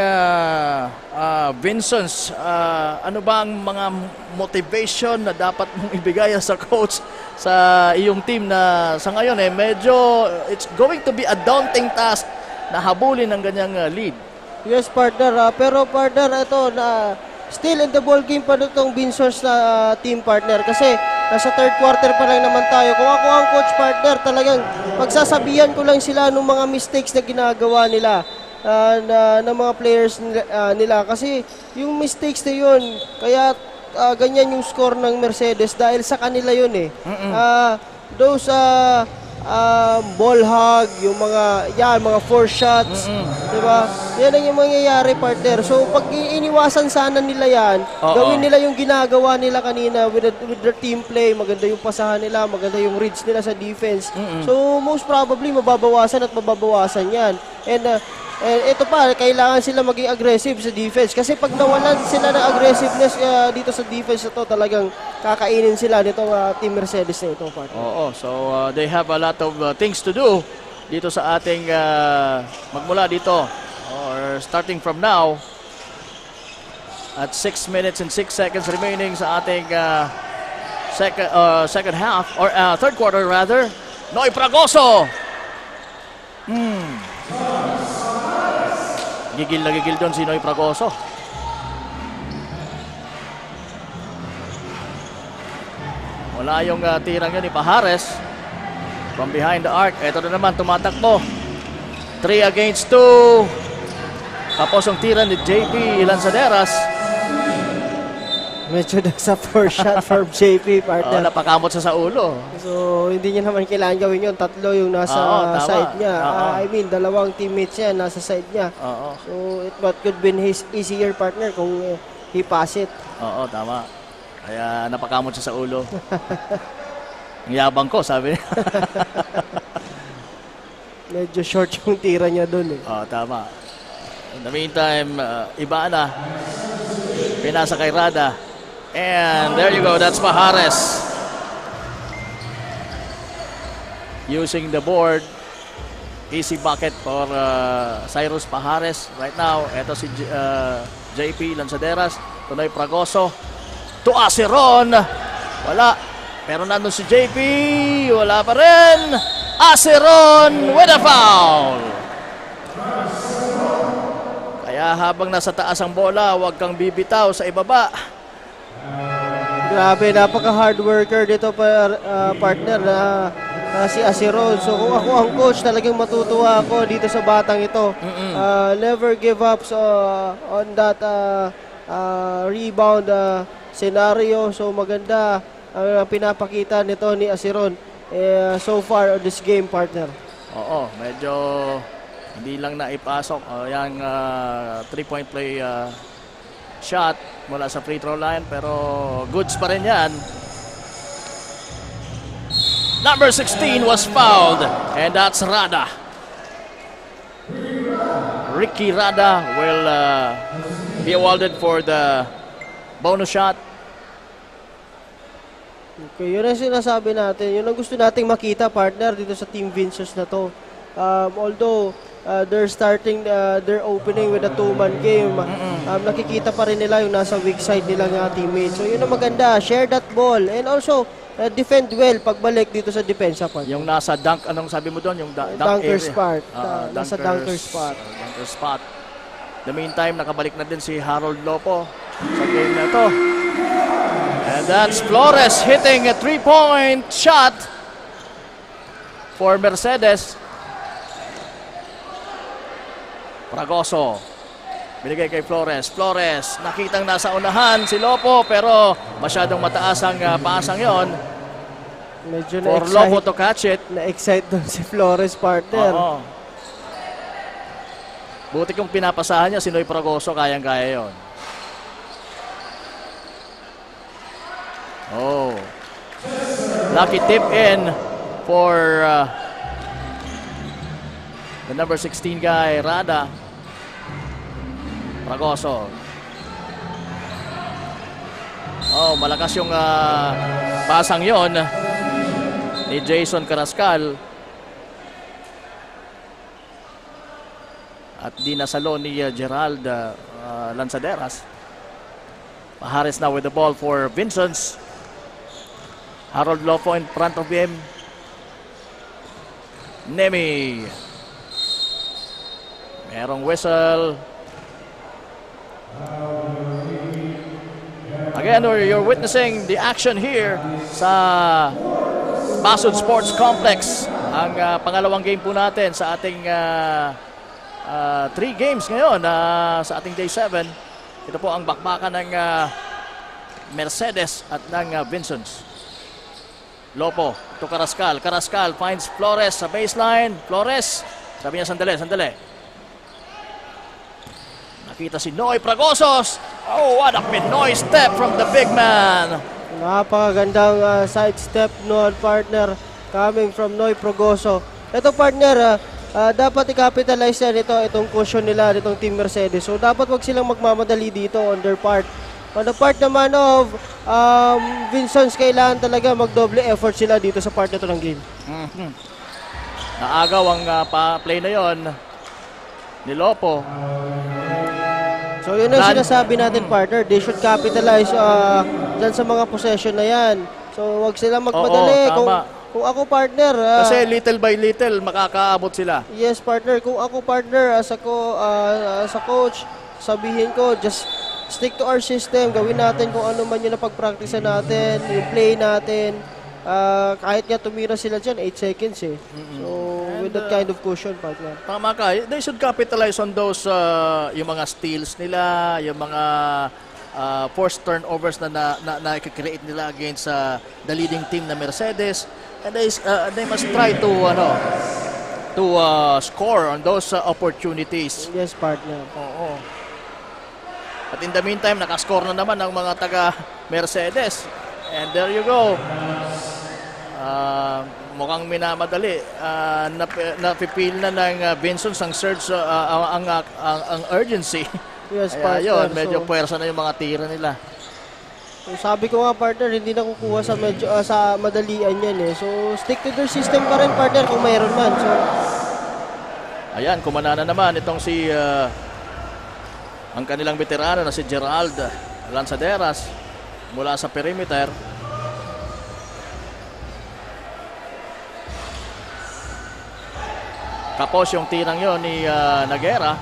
Vincents? Ano ba ang mga motivation na dapat mong ibigay sa coach sa iyong team na sa ngayon medyo it's going to be a daunting task na habulin ng ganyang lead? Yes, partner. Pero partner, ito na still in the ball game pa itong Vincents na team, partner. Kasi nasa third quarter pa lang naman tayo. Kung ako ang coach partner, talagang pagsasabihan ko lang sila ng mga mistakes na ginagawa nila ng mga players nila. Kasi yung mistakes na yun, kaya ganyan yung score ng Mercedes dahil sa kanila yun eh. Those ball hog, yung mga force shots, di ba? Yan ang yung mangyayari, partner. So, pag iniwasan sana nila yan, gawin nila yung ginagawa nila kanina with their team play, maganda yung pasahan nila, maganda yung reads nila sa defense. So, most probably, mababawasan yan. And ito pa, kailangan sila maging aggressive sa defense. Kasi pag nawalan sila ng aggressiveness dito sa defense na to, talagang kakainin sila nitong Team Mercedes na ito, partner. Oo, so they have a lot of things to do dito sa ating magmula dito or starting from now at 6 minutes and 6 seconds remaining sa ating second half or third quarter rather. Noy Fragoso. Gigil na gigil doon si Noy Fragoso. Wala yung tirang yun ni Pajares from behind the arc. Ito na naman, tumatakbo. 3 against 2. Tapos ang tira ni JP Lanzaderas. Medyo nasa first shot from JP, partner. Napakamot sa ulo. So, hindi niya naman kailangan gawin yun. 3 yung nasa side niya. I mean, 2 teammates niya nasa side niya. So, what could be his easier partner kung he pass it. Oo, tama. Kaya napakamot siya sa ulo. Ang yabang ko, sabi niya. Medyo short yung tira niya doon eh. Oo, tama. In the meantime, iba na. Pinasa kay Rada. And there you go, that's Pajares. Using the board. Easy bucket for Cyrus Pajares right now. Ito si JP Lanzaderas. Tunoy Fragoso. To Aceron. Wala. Pero nandun si JP. Wala pa rin. Aceron with a foul. Kaya habang nasa taas ang bola, huwag kang bibitaw sa ibaba. Grabe, napaka-hard worker dito partner si Aceron. So kung ako ang coach, talagang matutuwa ako dito sa batang ito. Never give up on that rebound scenario. So maganda ang pinapakita nito ni Aceron so far on this game, partner. Oo, medyo hindi lang naipasok. Yung 3-point play shot mula sa free throw line, pero goods pa rin yan. Number 16 was fouled, and that's Rada. Ricky Rada will be awarded for the bonus shot. Okay, yun ang sinasabi natin. Yun ang gusto nating makita, partner, dito sa Team Vinces na to. Although they're starting their opening with a 2-man game, nakikita pa rin nila yung nasa weak side nilang teammates. So yun ang maganda, share that ball and also defend well pagbalik dito sa depensa part. Yung nasa dunk, anong sabi mo doon? Yung dunker area. spot. Nasa dunker spot. Dunker spot. The meantime, nakabalik na din si Harold Lopo sa game na ito. And that's Flores hitting a 3-point shot for Mercedes. Fragoso. Binigay kay Flores. Flores, nakitang nasa unahan si Lopo, pero masyadong mataas ang pasang yon. Medyo for Lopo to catch it. Na-excite doon si Flores, partner. Buti kung pinapasahan niya si Noy Fragoso, kayang-kaya yon. Lucky tip in for the number 16 guy, Rada. Fragoso. Malakas yung pasang yon ni Jason Carrascal. At di nasalo ni Gerald Lanzaderas. Pajares now with the ball for Vincents. Harold Lopo in front of him. Nemi. Merong whistle. Again, you're witnessing the action here sa Basud Sports Complex. Ang pangalawang game po natin sa ating 3 games ngayon sa ating Day 7. Ito po ang bakbakan ng Mercedes at ng Vinsons. Lopo to Carrascal. Carrascal finds Flores sa baseline. Flores, sabi niya sandali. Nakita si Noy Pragosos. Oh, what a Pinoy step from the big man. Napakagandang side step noon, partner, coming from Noy Progoso. Ito, partner, dapat i-capitalize yan itong cushion nila, itong Team Mercedes. So, dapat wag silang magmamadali dito on their part. On the part naman of Vinsons, kailangan talaga magdoble effort sila dito sa part na ito ng game. Naagaw ang play na yon ni Lopo. So yun ang sinasabi natin, partner. They should capitalize dyan sa mga possession na yan. So wag silang magmadali. Oo, kung ako, partner... kasi little by little makakaabot sila. Yes, partner. Kung ako, partner, as a coach, sabihin ko, just stick to our system. Gawin natin kung ano man yung napag-practice natin, yung play natin. Kahit nga tumira sila dyan, 8 seconds eh. So, with that kind of cushion, partner. Tama ka. They should capitalize on those, yung mga steals nila, yung mga forced turnovers na i-create nila against the leading team na Mercedes. And they must try to score on those opportunities. Yes, partner. Oo. At in the meantime, nakascore na naman ang mga taga-Mercedes. And there you go. Mukhang minamadali. Napipil na ng Vinsons ang surge, ang urgency. Yes, Kaya partner. yun, medyo puwersa na yung mga tira nila. So, sabi ko nga, partner, hindi na kukuha sa madalian yan eh. So, stick to their system pa rin, partner, kung mayroon man. So, ayan, kumana na naman itong si ang kanilang veterano na si Gerald Lanzaderas mula sa perimeter. Kapos yung tirang yon ni Nagera.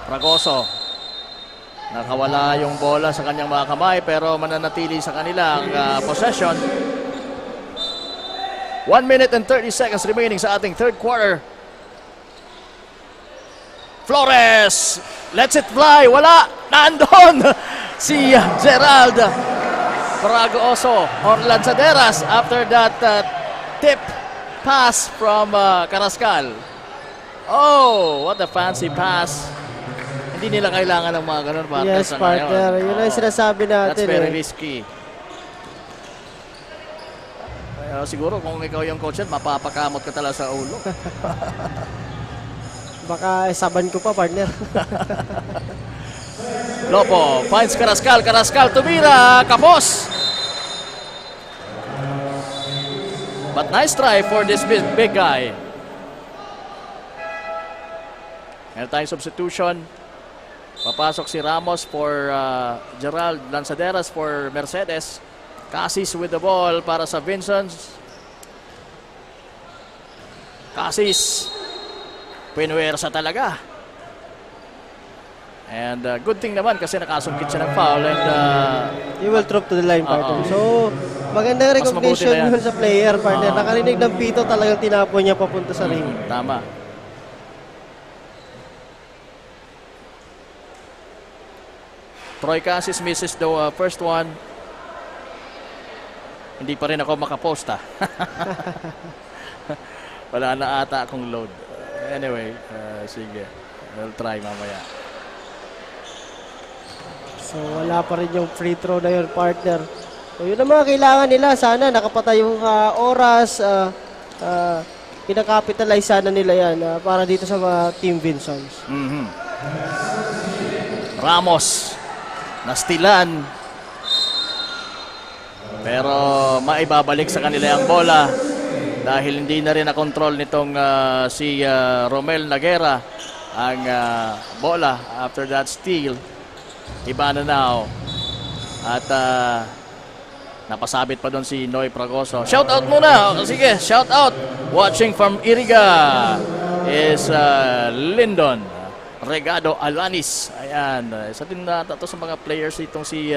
Pragoso. Nakawala yung bola sa kanyang mga kamay pero mananatili sa kanila ang possession. 1 minute and 30 seconds remaining sa ating third quarter. Flores lets it fly. Wala. Nandun si Gerald Pragoso or Lanzaderas after that tip pass from Carrascal. Oh, what a fancy pass. Hindi nila kailangan ng mga ganun, partner. yes, partner. Yun ang sinasabi natin. That's very risky. Siguro kung ikaw yung coach yan, mapapakamot ka talaga sa ulo. Baka saban ko pa, partner. Lopo finds Carrascal. Carrascal tumira. Kapos. But nice try for this big guy. Meron tayong substitution. Papasok si Ramos for Gerald Lanzaderas for Mercedes. Cassis with the ball para sa Vinsons. Cassis. Pinuwersa talaga. And good thing naman kasi nakasungkit siya ng foul. And he will drop to the line, partner. So, magandang recognition yun sa player, partner. Nakarinig ng pito, talagang tinapon niya papunta sa ring. Tama. Troy Cassis misses the first one. Hindi pa rin ako makaposta. Wala na ata akong load. Anyway, sige. I'll try mamaya. So, wala pa rin yung free throw na yun, partner. So, yun ang mga kailangan nila. Sana nakapatay yung oras. Kinakapitalize sana nila yan para dito sa mga Team Vinsons. Ramos. Nastilan. Pero maibabalik sa kanila ang bola dahil hindi na rin na-control nitong si Romel Nagera ang bola after that steal. Iba na now. At napasabit pa doon si Noy Pragoso. Shout out muna. Sige, shout out. Watching from Iriga is Lyndon. Regado Alanis. Ayan, isa din na to sa mga players itong si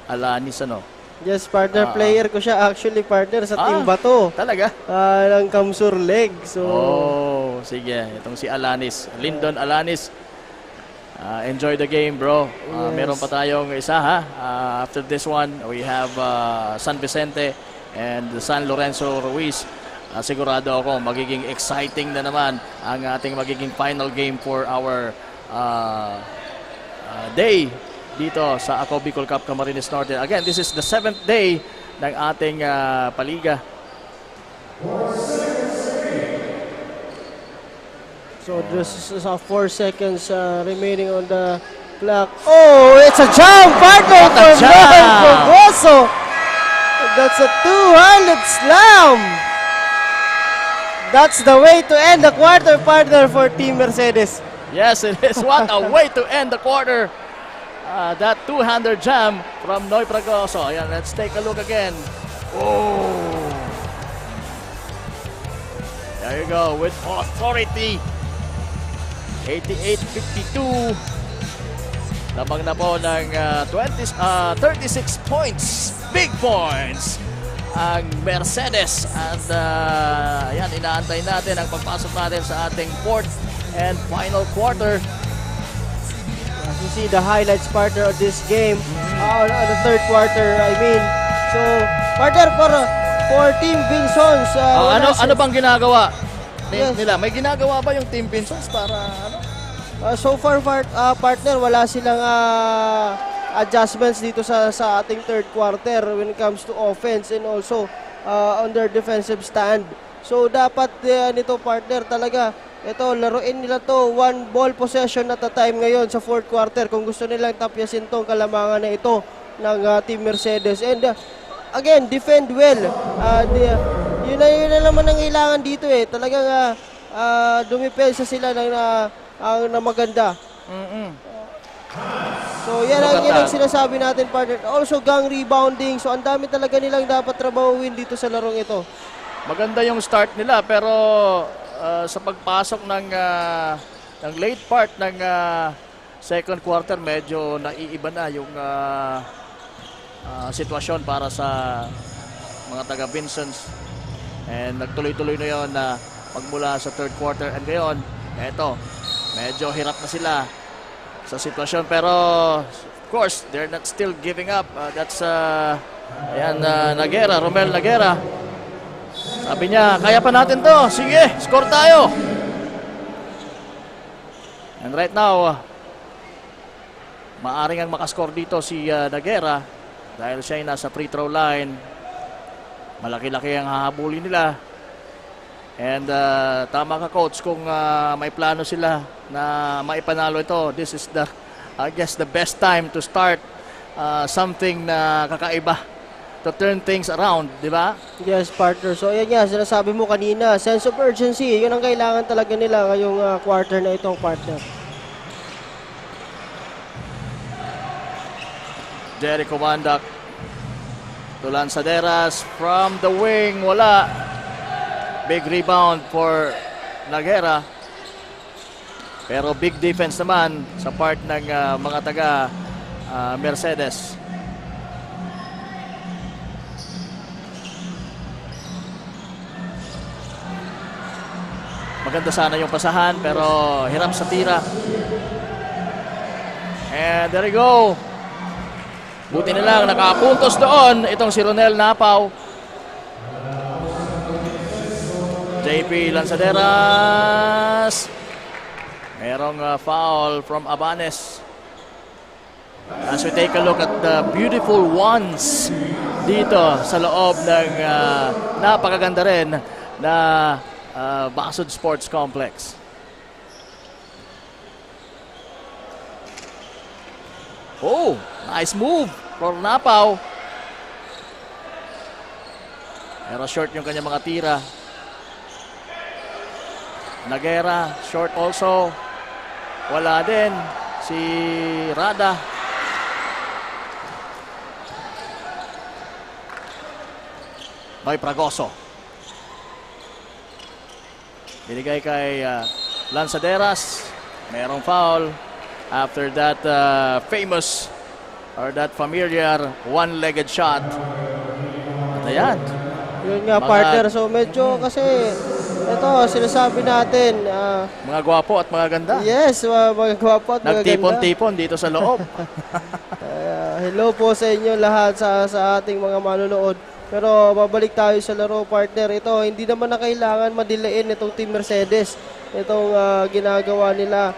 Alanis, ano. Yes, partner player ko siya actually, partner sa Team Bato. Talaga? Ng Kamsur Leg. So sige, itong si Alanis, Lyndon Alanis. Enjoy the game, bro. Meron pa tayong isa, ha. After this one, we have San Vicente and San Lorenzo Ruiz. Sigurado ako magiging exciting na naman ang ating magiging final game for our day dito sa Ako Bicol Cup Camarines Norte. Again, this is the 7th day ng ating paliga. So this is 4 seconds remaining on the clock. Oh, it's a jump, partner, from Noel Fragoso. That's a two-handed slam. That's the way to end the quarter, partner, for Team Mercedes. Yes, it is. What a way to end the quarter. That two-hander jam from Noy Fragoso. Ayan, let's take a look again. Oh. There you go, with authority. 88-52. Lamang na po ng 36 points. Big points ang Mercedes. At ayan, inaantay natin ang pagpasok natin sa ating 4th and final quarter. As you see the highlights, partner, of this game, on the 3rd quarter, I mean. So, partner, for Team Vinsons. Ano bang ginagawa nila? May ginagawa ba yung Team Vinsons para ano? So far, partner, wala silang adjustments dito sa ating 3rd quarter when it comes to offense and also on their defensive stand. So dapat nito, partner, talaga ito, laruin nila to 1 ball possession at a time ngayon sa 4th quarter kung gusto nilang tapyasin tong kalamangan na ito ng Team Mercedes. And again, defend well. Yun na naman ang kailangan dito eh. Talagang dumipensa sila ng maganda. So yan ang sinasabi natin, partner. Also gang rebounding. So ang dami talaga nilang dapat trabahuin dito sa larong ito. Maganda yung start nila pero sa pagpasok ng late part ng 2nd quarter, medyo naiiba na yung sitwasyon para sa mga taga Vincents. And nagtuloy-tuloy na yon na pagmula sa 3rd quarter. And ngayon, eto, medyo hirap na sila sa sitwasyon. Pero, of course, they're not still giving up. That's, Nagera, Romel Nagera. Sabi niya, kaya pa natin to. Sige, score tayo. And right now, maaring ang makascore dito si Nagera dahil siya ay nasa free throw line. Malaki-laki ang hahabulin nila. And tama ka, coach, kung may plano sila na maipanalo ito, this is I guess the best time to start something na kakaiba, to turn things around, di ba? Yes, partner. So yan nga, sinasabi mo kanina, sense of urgency, yun ang kailangan talaga nila ngayong quarter na itong, partner. Jericho Mandak to Lanzaderas from the wing, wala. Big rebound for Nagera. Pero big defense naman sa part ng mga taga Mercedes. Maganda sana yung pasahan pero hirap sa tira. And there you go. Buti na lang nakapuntos doon itong si Ronel Napaw. JP Lanzaderas. Merong foul from Abanes. As we take a look at the beautiful ones dito sa loob ng napakaganda rin na Basud Sports Complex. Oh, nice move for Napaw. Pero short yung kanyang mga tira. Nagera, short also. Wala din si Rada. Noy Fragoso. Binigay kay Lanzaderas. Merong foul after that famous or that familiar one-legged shot. At ayan. Yun nga, partner. So medyo kasi ito, sinasabi natin. Mga gwapo at mga ganda. Yes, mga gwapo at mga ganda. Nagtipon-tipon dito sa loob. Hello po sa inyo lahat sa ating mga manonood. Pero babalik tayo sa laro, partner. Ito, hindi naman na kailangan madilain itong Team Mercedes. Itong ginagawa nila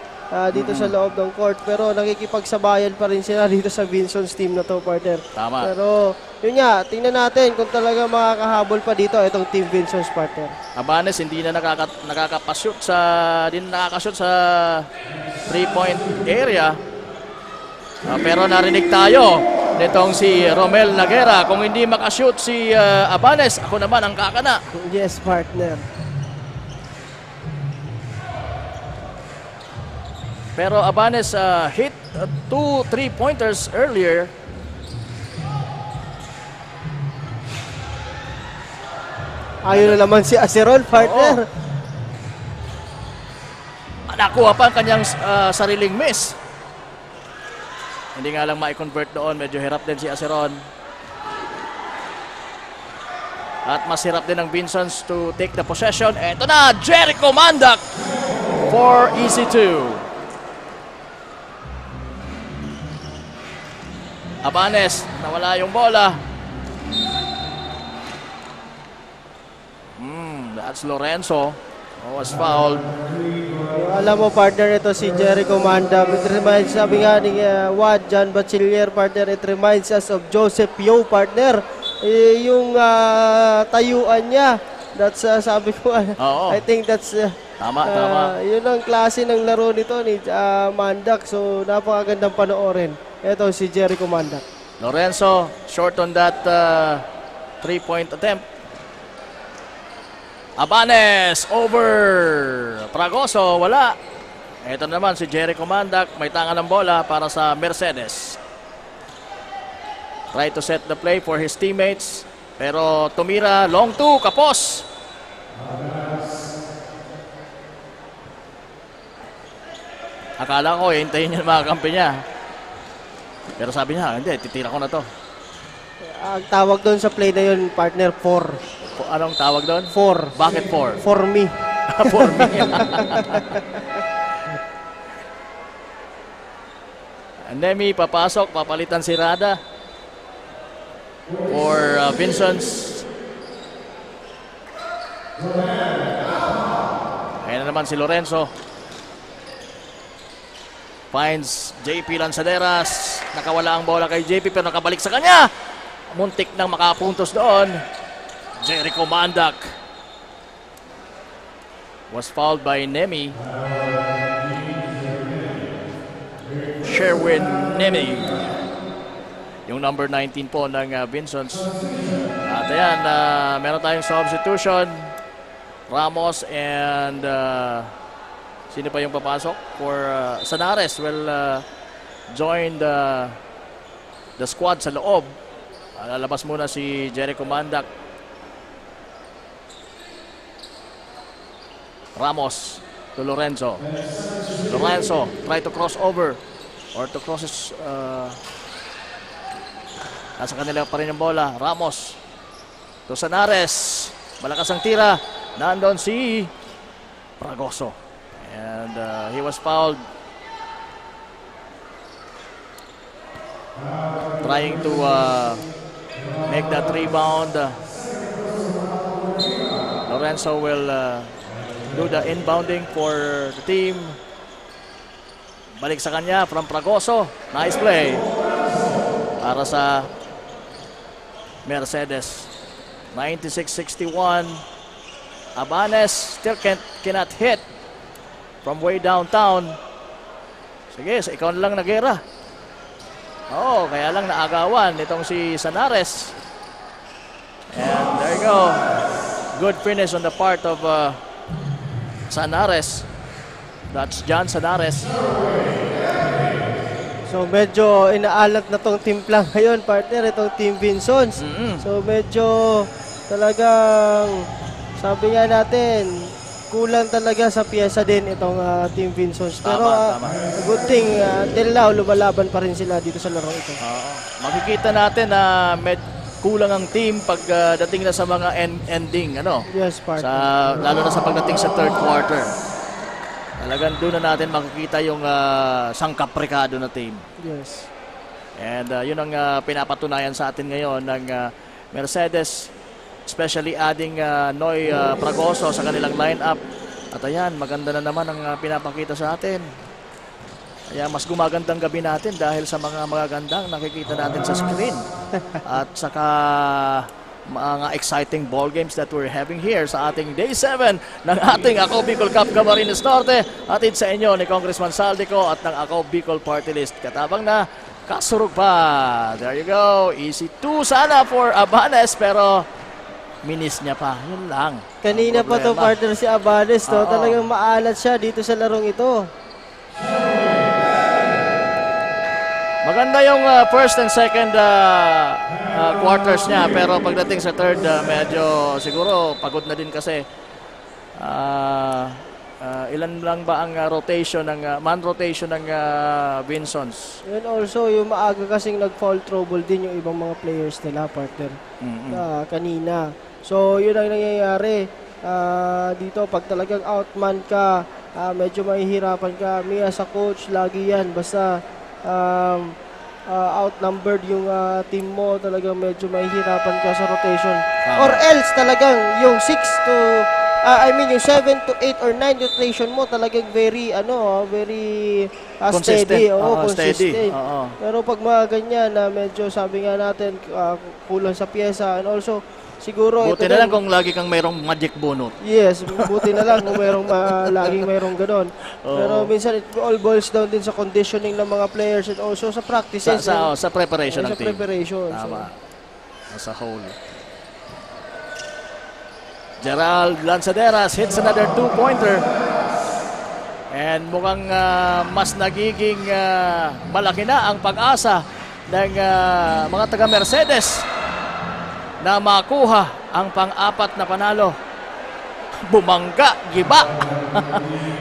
dito sa loob ng court. Pero nakikipagsabayan pa rin sila dito sa Vinson's team na to, partner. Tama. Pero yun nga, tingnan natin kung talaga makakahabol pa dito itong Team Vinson's, partner. Abanes hindi na nakakapashoot sa nakakashoot sa 3-point area. Pero narinig tayo nitong si Romel Naguera. Kung hindi makashoot si Abanes, ako naman ang kakana. Yes, partner. Pero Abanes hit 2 3-pointers earlier. Ayun na naman si Aceron, partner. Nakuha pa ang kanyang sariling miss. Hindi nga lang ma-convert doon. Medyo hirap din si Aceron. At mas hirap din ang Vinsons to take the possession. Eto na, Jericho Mandak for easy 2. Abanes, nawala yung bola. That's Lorenzo. Was fouled. Alam mo, partner, ito si Jericho Mandak. It reminds, sabi nga ni John Bachiller, partner, it reminds us of Joseph Yo, partner. Yung tayuan niya. That's, sabi ko, I think that's, tama. Yun ang klase ng laro nito ni Mandak. So, napakagandang panoorin. Ito si Jericho Mandak. Lorenzo, short on that 3-point attempt. Abanes, over. Fragoso, wala. Ito naman si Jericho Mandak. May tangan ng bola para sa Mercedes. Try to set the play for his teammates. Pero tumira, long 2, kapos. Akala ko, hintayin niya mga kampi niya. Pero sabi niya, hindi, titira ko na to. Ang tawag doon sa play na yun, partner, 4. Anong tawag doon? 4. Bakit 4? For me. For me. Nemi papasok, papalitan si Rada for Vinsons. Ayan na naman si Lorenzo. Finds JP Lanzaderas. Nakawala ang bola kay JP pero nakabalik sa kanya. Muntik nang makapuntos doon. Jericho Mandak was fouled by Nemi. Sherwin Nemi. Yung number 19 po ng Vinsons. At ayan, meron tayong substitution. Ramos and sino pa yung papasok? For Sanares will join the squad sa loob. Lalabas muna si Jericho Mandak. Ramos to Lorenzo. Lorenzo try to cross over or to cross his nasa kanila pa rin yung bola. Ramos to Sanares. Malakas ang tira. Nandun si Fragoso. And he was fouled. Trying to make that rebound. Lorenzo will do the inbounding for the team. Balik sa kanya from Fragoso. Nice play para sa Mercedes. 96-61. Abanes still cannot hit from way downtown. Sige, ikaw na lang Naguera. Kaya lang naagawan itong si Sanares. And there you go. Good finish on the part of Sanares. That's John Sanares. So medyo inaalat na tong timpla ngayon, partner, itong Team Vinsons. So medyo talagang sabi nga natin, kulang talaga sa piyesa din itong Team Vinsons. Pero Tama. good thing, till now, lumalaban pa rin sila dito sa laro ito. Oo. Makikita natin na kulang ang team pagdating na sa mga ending, ano? Yes, partner. Lalo na sa pagdating sa third quarter. Talagang doon na natin makikita yung sangkaprikado na team. Yes. And yun ang pinapatunayan sa atin ngayon ng Mercedes, especially adding Noy Fragoso sa kanilang lineup. At ayan, maganda na naman ang pinapakita sa atin. Kaya mas gumagandang gabi natin dahil sa mga magagandang nakikita natin sa screen. At saka mga exciting ball games that we're having here sa ating Day 7 ng ating Ako Bicol Cup Camarines Norte. Atid sa inyo ni Congressman Saldico at ng Ako Bicol Party List. Katabang na, kasurog pa. There you go. Easy 2 sana for Abanes, pero minis niya pa. Yun lang. Kanina pa to partner si Abanes, no? Talagang maalat siya dito sa larong ito. Maganda yung first and second quarters niya, pero pagdating sa third, medyo siguro pagod na din kasi. Ilan lang ba ang rotation ng man rotation ng Vinsons? And also, yung maaga kasing nag-fall trouble din yung ibang mga players nila, partner. Kanina. So, yun ang nangyayari. Dito, pag talagang outman ka, medyo mahihirapan ka. Mia sa coach, lagi yan. Basta outnumbered yung team mo, talagang medyo mahihirapan ka sa rotation. Or else talagang yung 6 to yung 7 to 8 or 9 rotation mo talagang very steady, consistent. Pero pag mga ganyan na medyo sabi nga natin kulang sa pyesa, and also siguro buti na lang kung lagi kang mayroong magic bunot. Yes, buti na lang kung mayroong laging mayroong ganoon. Pero minsan it all boils down din sa conditioning ng mga players and also sa practices. Sa preparation ng team. Sa preparation. Tama. As a whole. Gerald Lanzaderas hits another 2-pointer. And mukhang mas nagiging malaki na ang pag-asa ng mga taga-Mercedes na makuha ang pang-apat na panalo. Bumangga, giba.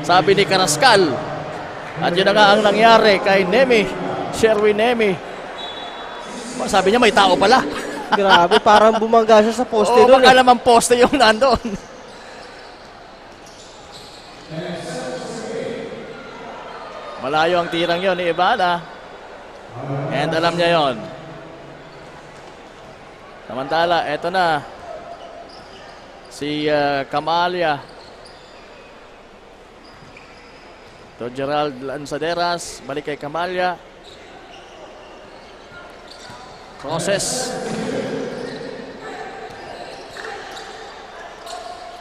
Sabi ni Carrascal. At yun na nga ang nangyari kay Nemi, Sherwin Nemi. Sabi niya may tao pala. Grabe, parang bumangga siya sa poste doon. Baka naman poste yung nandun. Malayo ang tirang yon ni Ibana. And alam niya yon. Samantala, eto na. Si Camalia. To Gerald Lanzaderas. Balik kay Camalia. Process.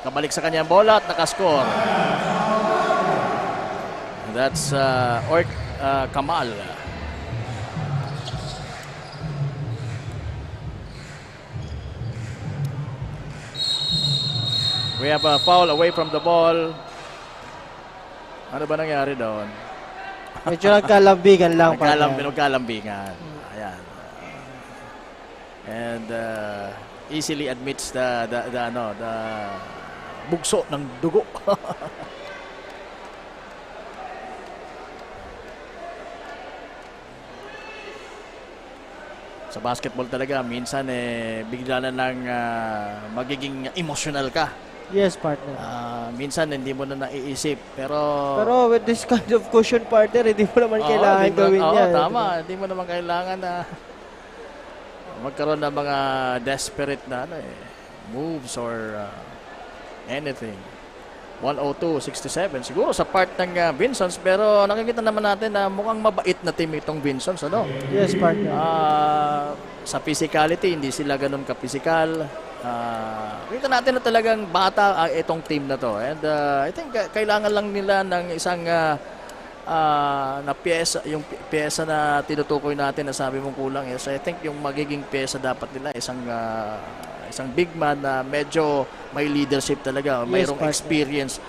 Kabalik sa kanyang bola at nakascore. That's Kamal. We have a foul away from the ball. Ano ba nangyari doon? Medyo nagkalambigan lang. Nagkalambingan. Ayan. And easily admits the bugso ng dugo. Sa basketball talaga, minsan bigla na lang magiging emotional ka. Yes, partner. Minsan hindi mo na naiisip, pero with this kind of cushion, partner, hindi mo naman kailangan gawin yan. Tama, hindi mo naman kailangan na magkaroon ng mga desperate na moves or anything. 102-67 siguro sa part ng Vinsons, pero nakikita naman natin na mukhang mabait na team itong Vinsons, ano? Yes, partner. Sa physicality, hindi sila ganun ka-physical. Kita natin na talagang bata itong team na to. And I think kailangan lang nila ng isang na pyesa, yung pyesa na tinutukoy natin na sabi mong kulang. Yes, I think yung magiging pyesa dapat nila isang big man na medyo may leadership talaga, mayroong experience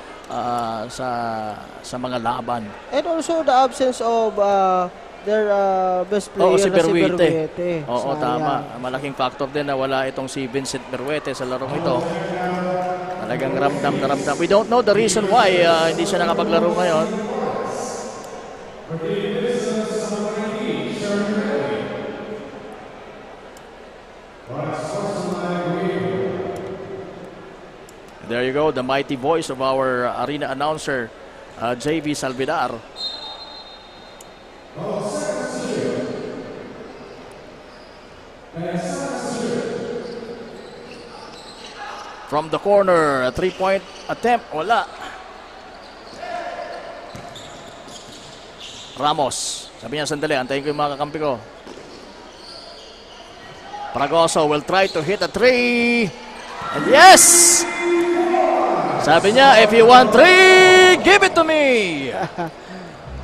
sa mga laban. And also the absence of their best player si Berwete. Na si Berwete. Tama. Malaking factor din na wala itong si Vincent Berwete sa larong ito. Talagang ramdam na ramdam. We don't know the reason why hindi siya nakapaglaro ngayon. There you go, the mighty voice of our arena announcer, JV Salvidar. From the corner, a 3-point attempt, wala. Ramos, sabi niya, sandali, antayin ko yung mga kakampi ko. Pragoso will try to hit a 3. And yes! Sabi niya, if you want 3, give it to me!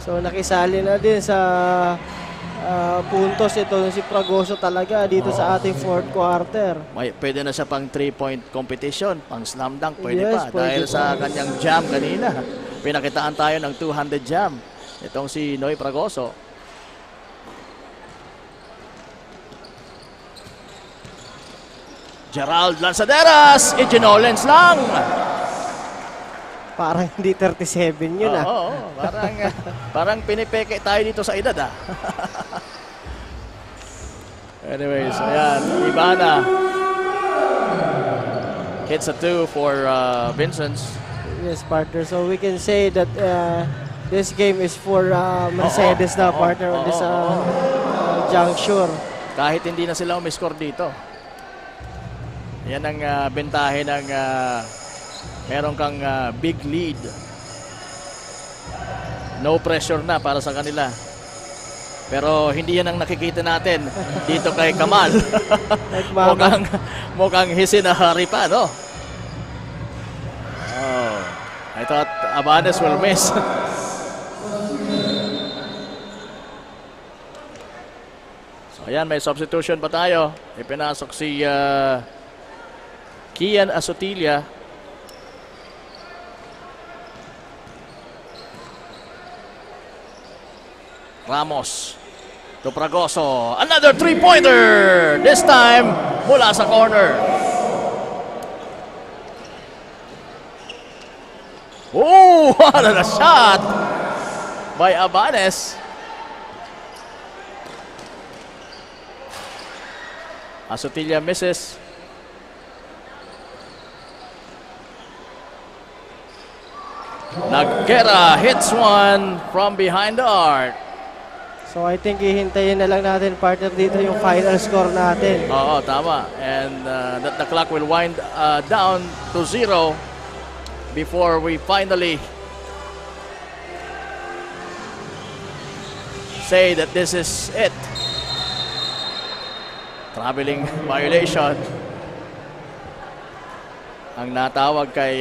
So nakisali na din sa puntos ito si Pragoso talaga dito sa ating fourth quarter. Pwede na siya pang 3-point competition, pang slam dunk, pwede Yes, pa. pwede Dahil pa. sa kanyang jam kanina. Pinakitaan tayo ng 200 jam. Itong si Noy Pragoso. Gerald Lanzaderas, Iginolens lang. Parang hindi 37 yun Oo, parang pinipeke tayo dito sa edad Anyways, ayan, Ibana. Hits a 2 for Vincent's. Yes, partner. So we can say that this game is for Mercedes na partner on this juncture. Kahit hindi na sila umiscore dito. Yan ang bentahe ng meron kang big lead. No pressure na para sa kanila. Pero hindi yan ang nakikita natin dito kay Kamal. mukhang hisinahari pa, no? Oh, I thought Abanes will miss. So ayan, may substitution pa tayo. Ipinasok si Kian Asotilia. Ramos to Pragoso. Another 3-pointer! This time, mula sa corner. Oh, what a shot by Abanes. Asotilia misses. Nagera hits one from behind the arc. So I think hihintayin na lang natin partner dito yung final score natin. Oo, tama. And that the clock will wind down to 0 before we finally say that this is it. Traveling violation ang natawag kay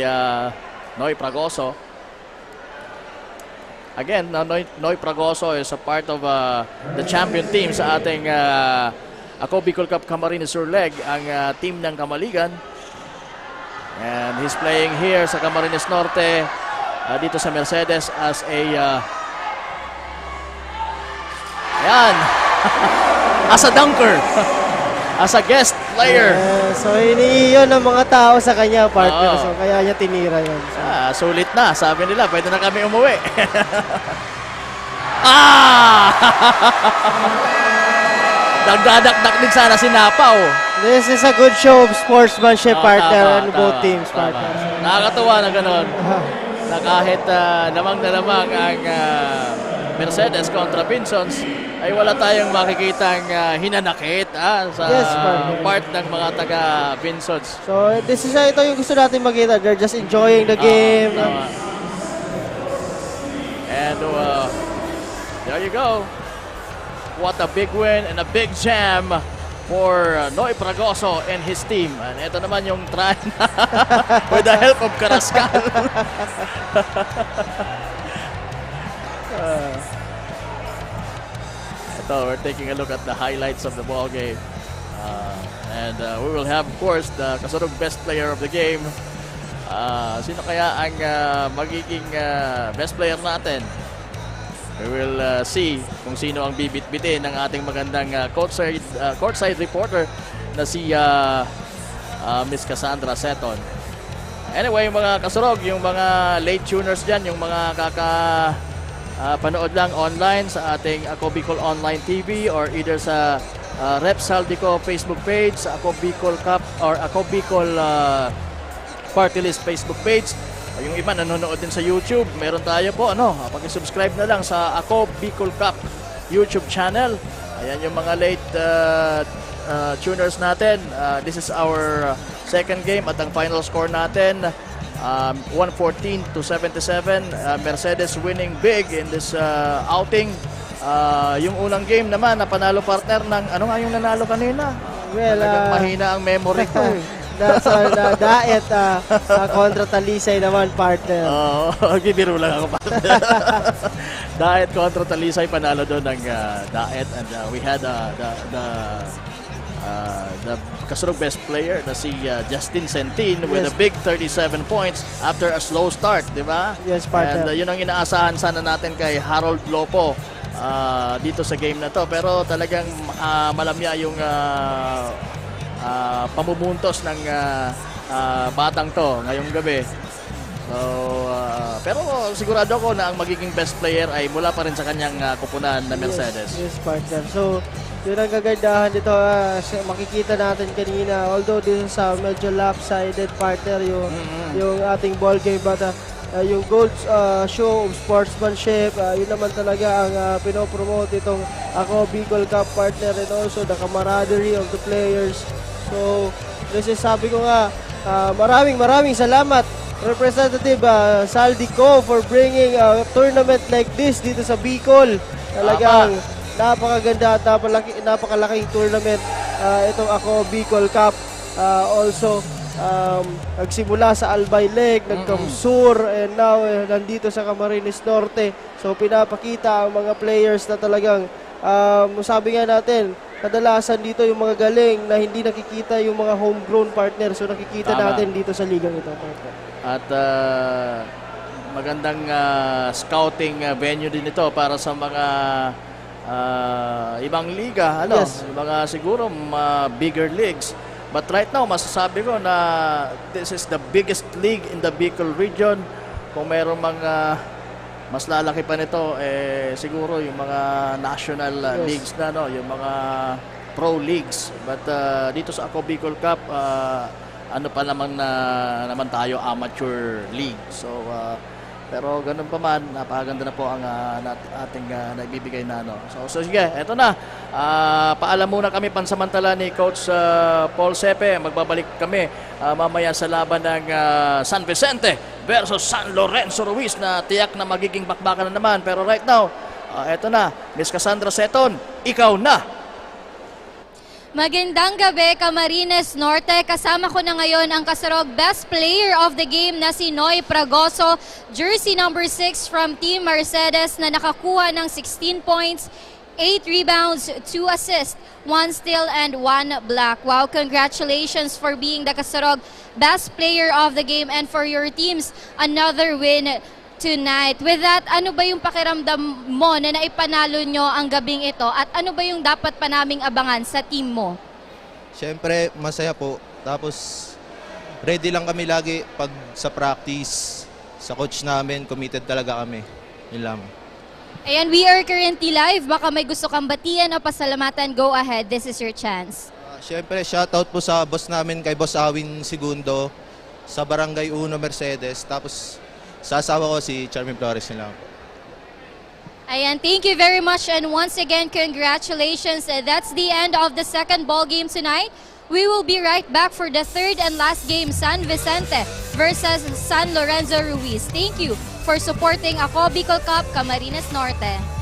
Noy Pragoso. Again, Noy Pragoso is a part of the champion team sa ating Ako Bicol Cup Camarines Sur Leg, ang team ng Kamaligan. And he's playing here sa Camarines Norte, dito sa Mercedes as a ayan, as a dunker, as a guest player. So iniiyon ng mga tao sa kanya partner. So kaya niya tinira yun. So, sulit na, sabi nila, pwede na kami umuwi. Nagdadakdak din sana si Napaw. This is a good show of sportsmanship partner on both teams partner. Nakakatuwa na gano'n. Na kahit lamang na lamang ang Mercedes kontra Vincents, ay wala tayong makikitang hinanakit sa part ng mga taga Vincents. So this is ito yung gusto natin makita. They're just enjoying the game. And there you go. What a big win and a big jam for Noy Pragoso and his team. And ito naman yung try with the help of Carrascal. We're taking a look at the highlights of the ball game. And we will have, of course, the kasurog best player of the game. Sino kaya ang magiging best player natin? We will see kung sino ang bibit-bitin ng ating magandang courtside reporter na si Miss Cassandra Seton. Anyway, yung mga kasurog, yung mga late tuners dyan, yung mga panood lang online sa ating Ako Bicol Online TV or either sa Rep Saldico Facebook page, sa Ako Bicol Cup or Ako Bicol Party List Facebook page. Yung iba nanonood din sa YouTube. Meron tayo po, pag-subscribe na lang sa Ako Bicol Cup YouTube channel. Ayan yung mga late tuners natin. This is our second game at ang final score natin 114-77. Mercedes winning big in this outing. Yung unang game naman, napanalo partner ng, ano nga yung nanalo kanina? Well, mahina ang memory ko. Daet kontra Talisay naman, partner. Bibiro lang ako, partner. Daet kontra Talisay, panalo doon ng Daet. And we had the kasurog best player na si Justin Sentin with a big 37 points after a slow start, di ba? Yes, partner. And yun ang inaasahan sana natin kay Harold Lopo dito sa game na to. Pero talagang malamya yung pamubuntos ng batang to ngayong gabi. So, pero sigurado ko na ang magiging best player ay mula pa rin sa kanyang kupunan na Mercedes. Yes, partner. So, yun ang kagandahan dito. Makikita natin kanina, although this is medyo lopsided, partner, yung ating ball game, but yung gold show of sportsmanship, yun naman talaga ang pinopromote itong Ako Bicol Cup, partner, and also the camaraderie of the players. So, this is, sabi ko nga, maraming salamat, Representative Saldico, for bringing a tournament like this dito sa Bicol. Talagang napakaganda at napakalaking tournament itong Ako Bicol Cup. Also, nagsimula sa Albay Lake, nagkamsur, and now nandito sa Camarines Norte. So, pinapakita ang mga players na talagang, sabi nga natin, kadalasan dito yung mga galing na hindi nakikita yung mga homegrown partners. So nakikita natin dito sa ligang ito, partner. At magandang scouting venue din ito para sa mga ibang liga, mga siguro bigger leagues. But right now, masasabi ko na this is the biggest league in the Bicol region. Kung mayroong mga mas lalaki pa nito, siguro yung mga national leagues na, yung mga pro leagues. But dito sa Ako Bicol Cup, ano pa naman naman tayo, amateur league. So, pero ganun pa man, napakaganda na po ang ating naibibigay na. So sige, eto na. Paalam muna kami pansamantala ni Coach Paul Sepe. Magbabalik kami mamaya sa laban ng San Vicente versus San Lorenzo Ruiz na tiyak na magiging bakbakan na naman. Pero right now, eto na, Miss Cassandra Seton, ikaw na. Magandang gabi, Camarines Norte. Kasama ko na ngayon ang kasurog best player of the game na si Noy Pragoso, jersey number 6 from Team Mercedes na nakakuha ng 16 points, 8 rebounds, 2 assists, 1 steal, and 1 block. Wow, congratulations for being the kasurog best player of the game and for your teams, another win tonight. With that, ano ba yung pakiramdam mo na naipanalo nyo ang gabing ito at ano ba yung dapat pa naming abangan sa team mo? Siyempre, masaya po. Tapos, ready lang kami lagi pag sa practice. Sa coach namin, committed talaga kami. Yun lang. Ayan, we are currently live. Baka may gusto kang batian o pasalamatan, go ahead. This is your chance. Siyempre, shoutout po sa boss namin, kay Boss Awin Segundo, sa Barangay Uno Mercedes. Tapos, sa asawa ko si Charmin Flores nila. Ayan, thank you very much and once again, congratulations. That's the end of the second ball game tonight. We will be right back for the third and last game, San Vicente versus San Lorenzo Ruiz. Thank you for supporting Ako Bicol Cup, Camarines Norte.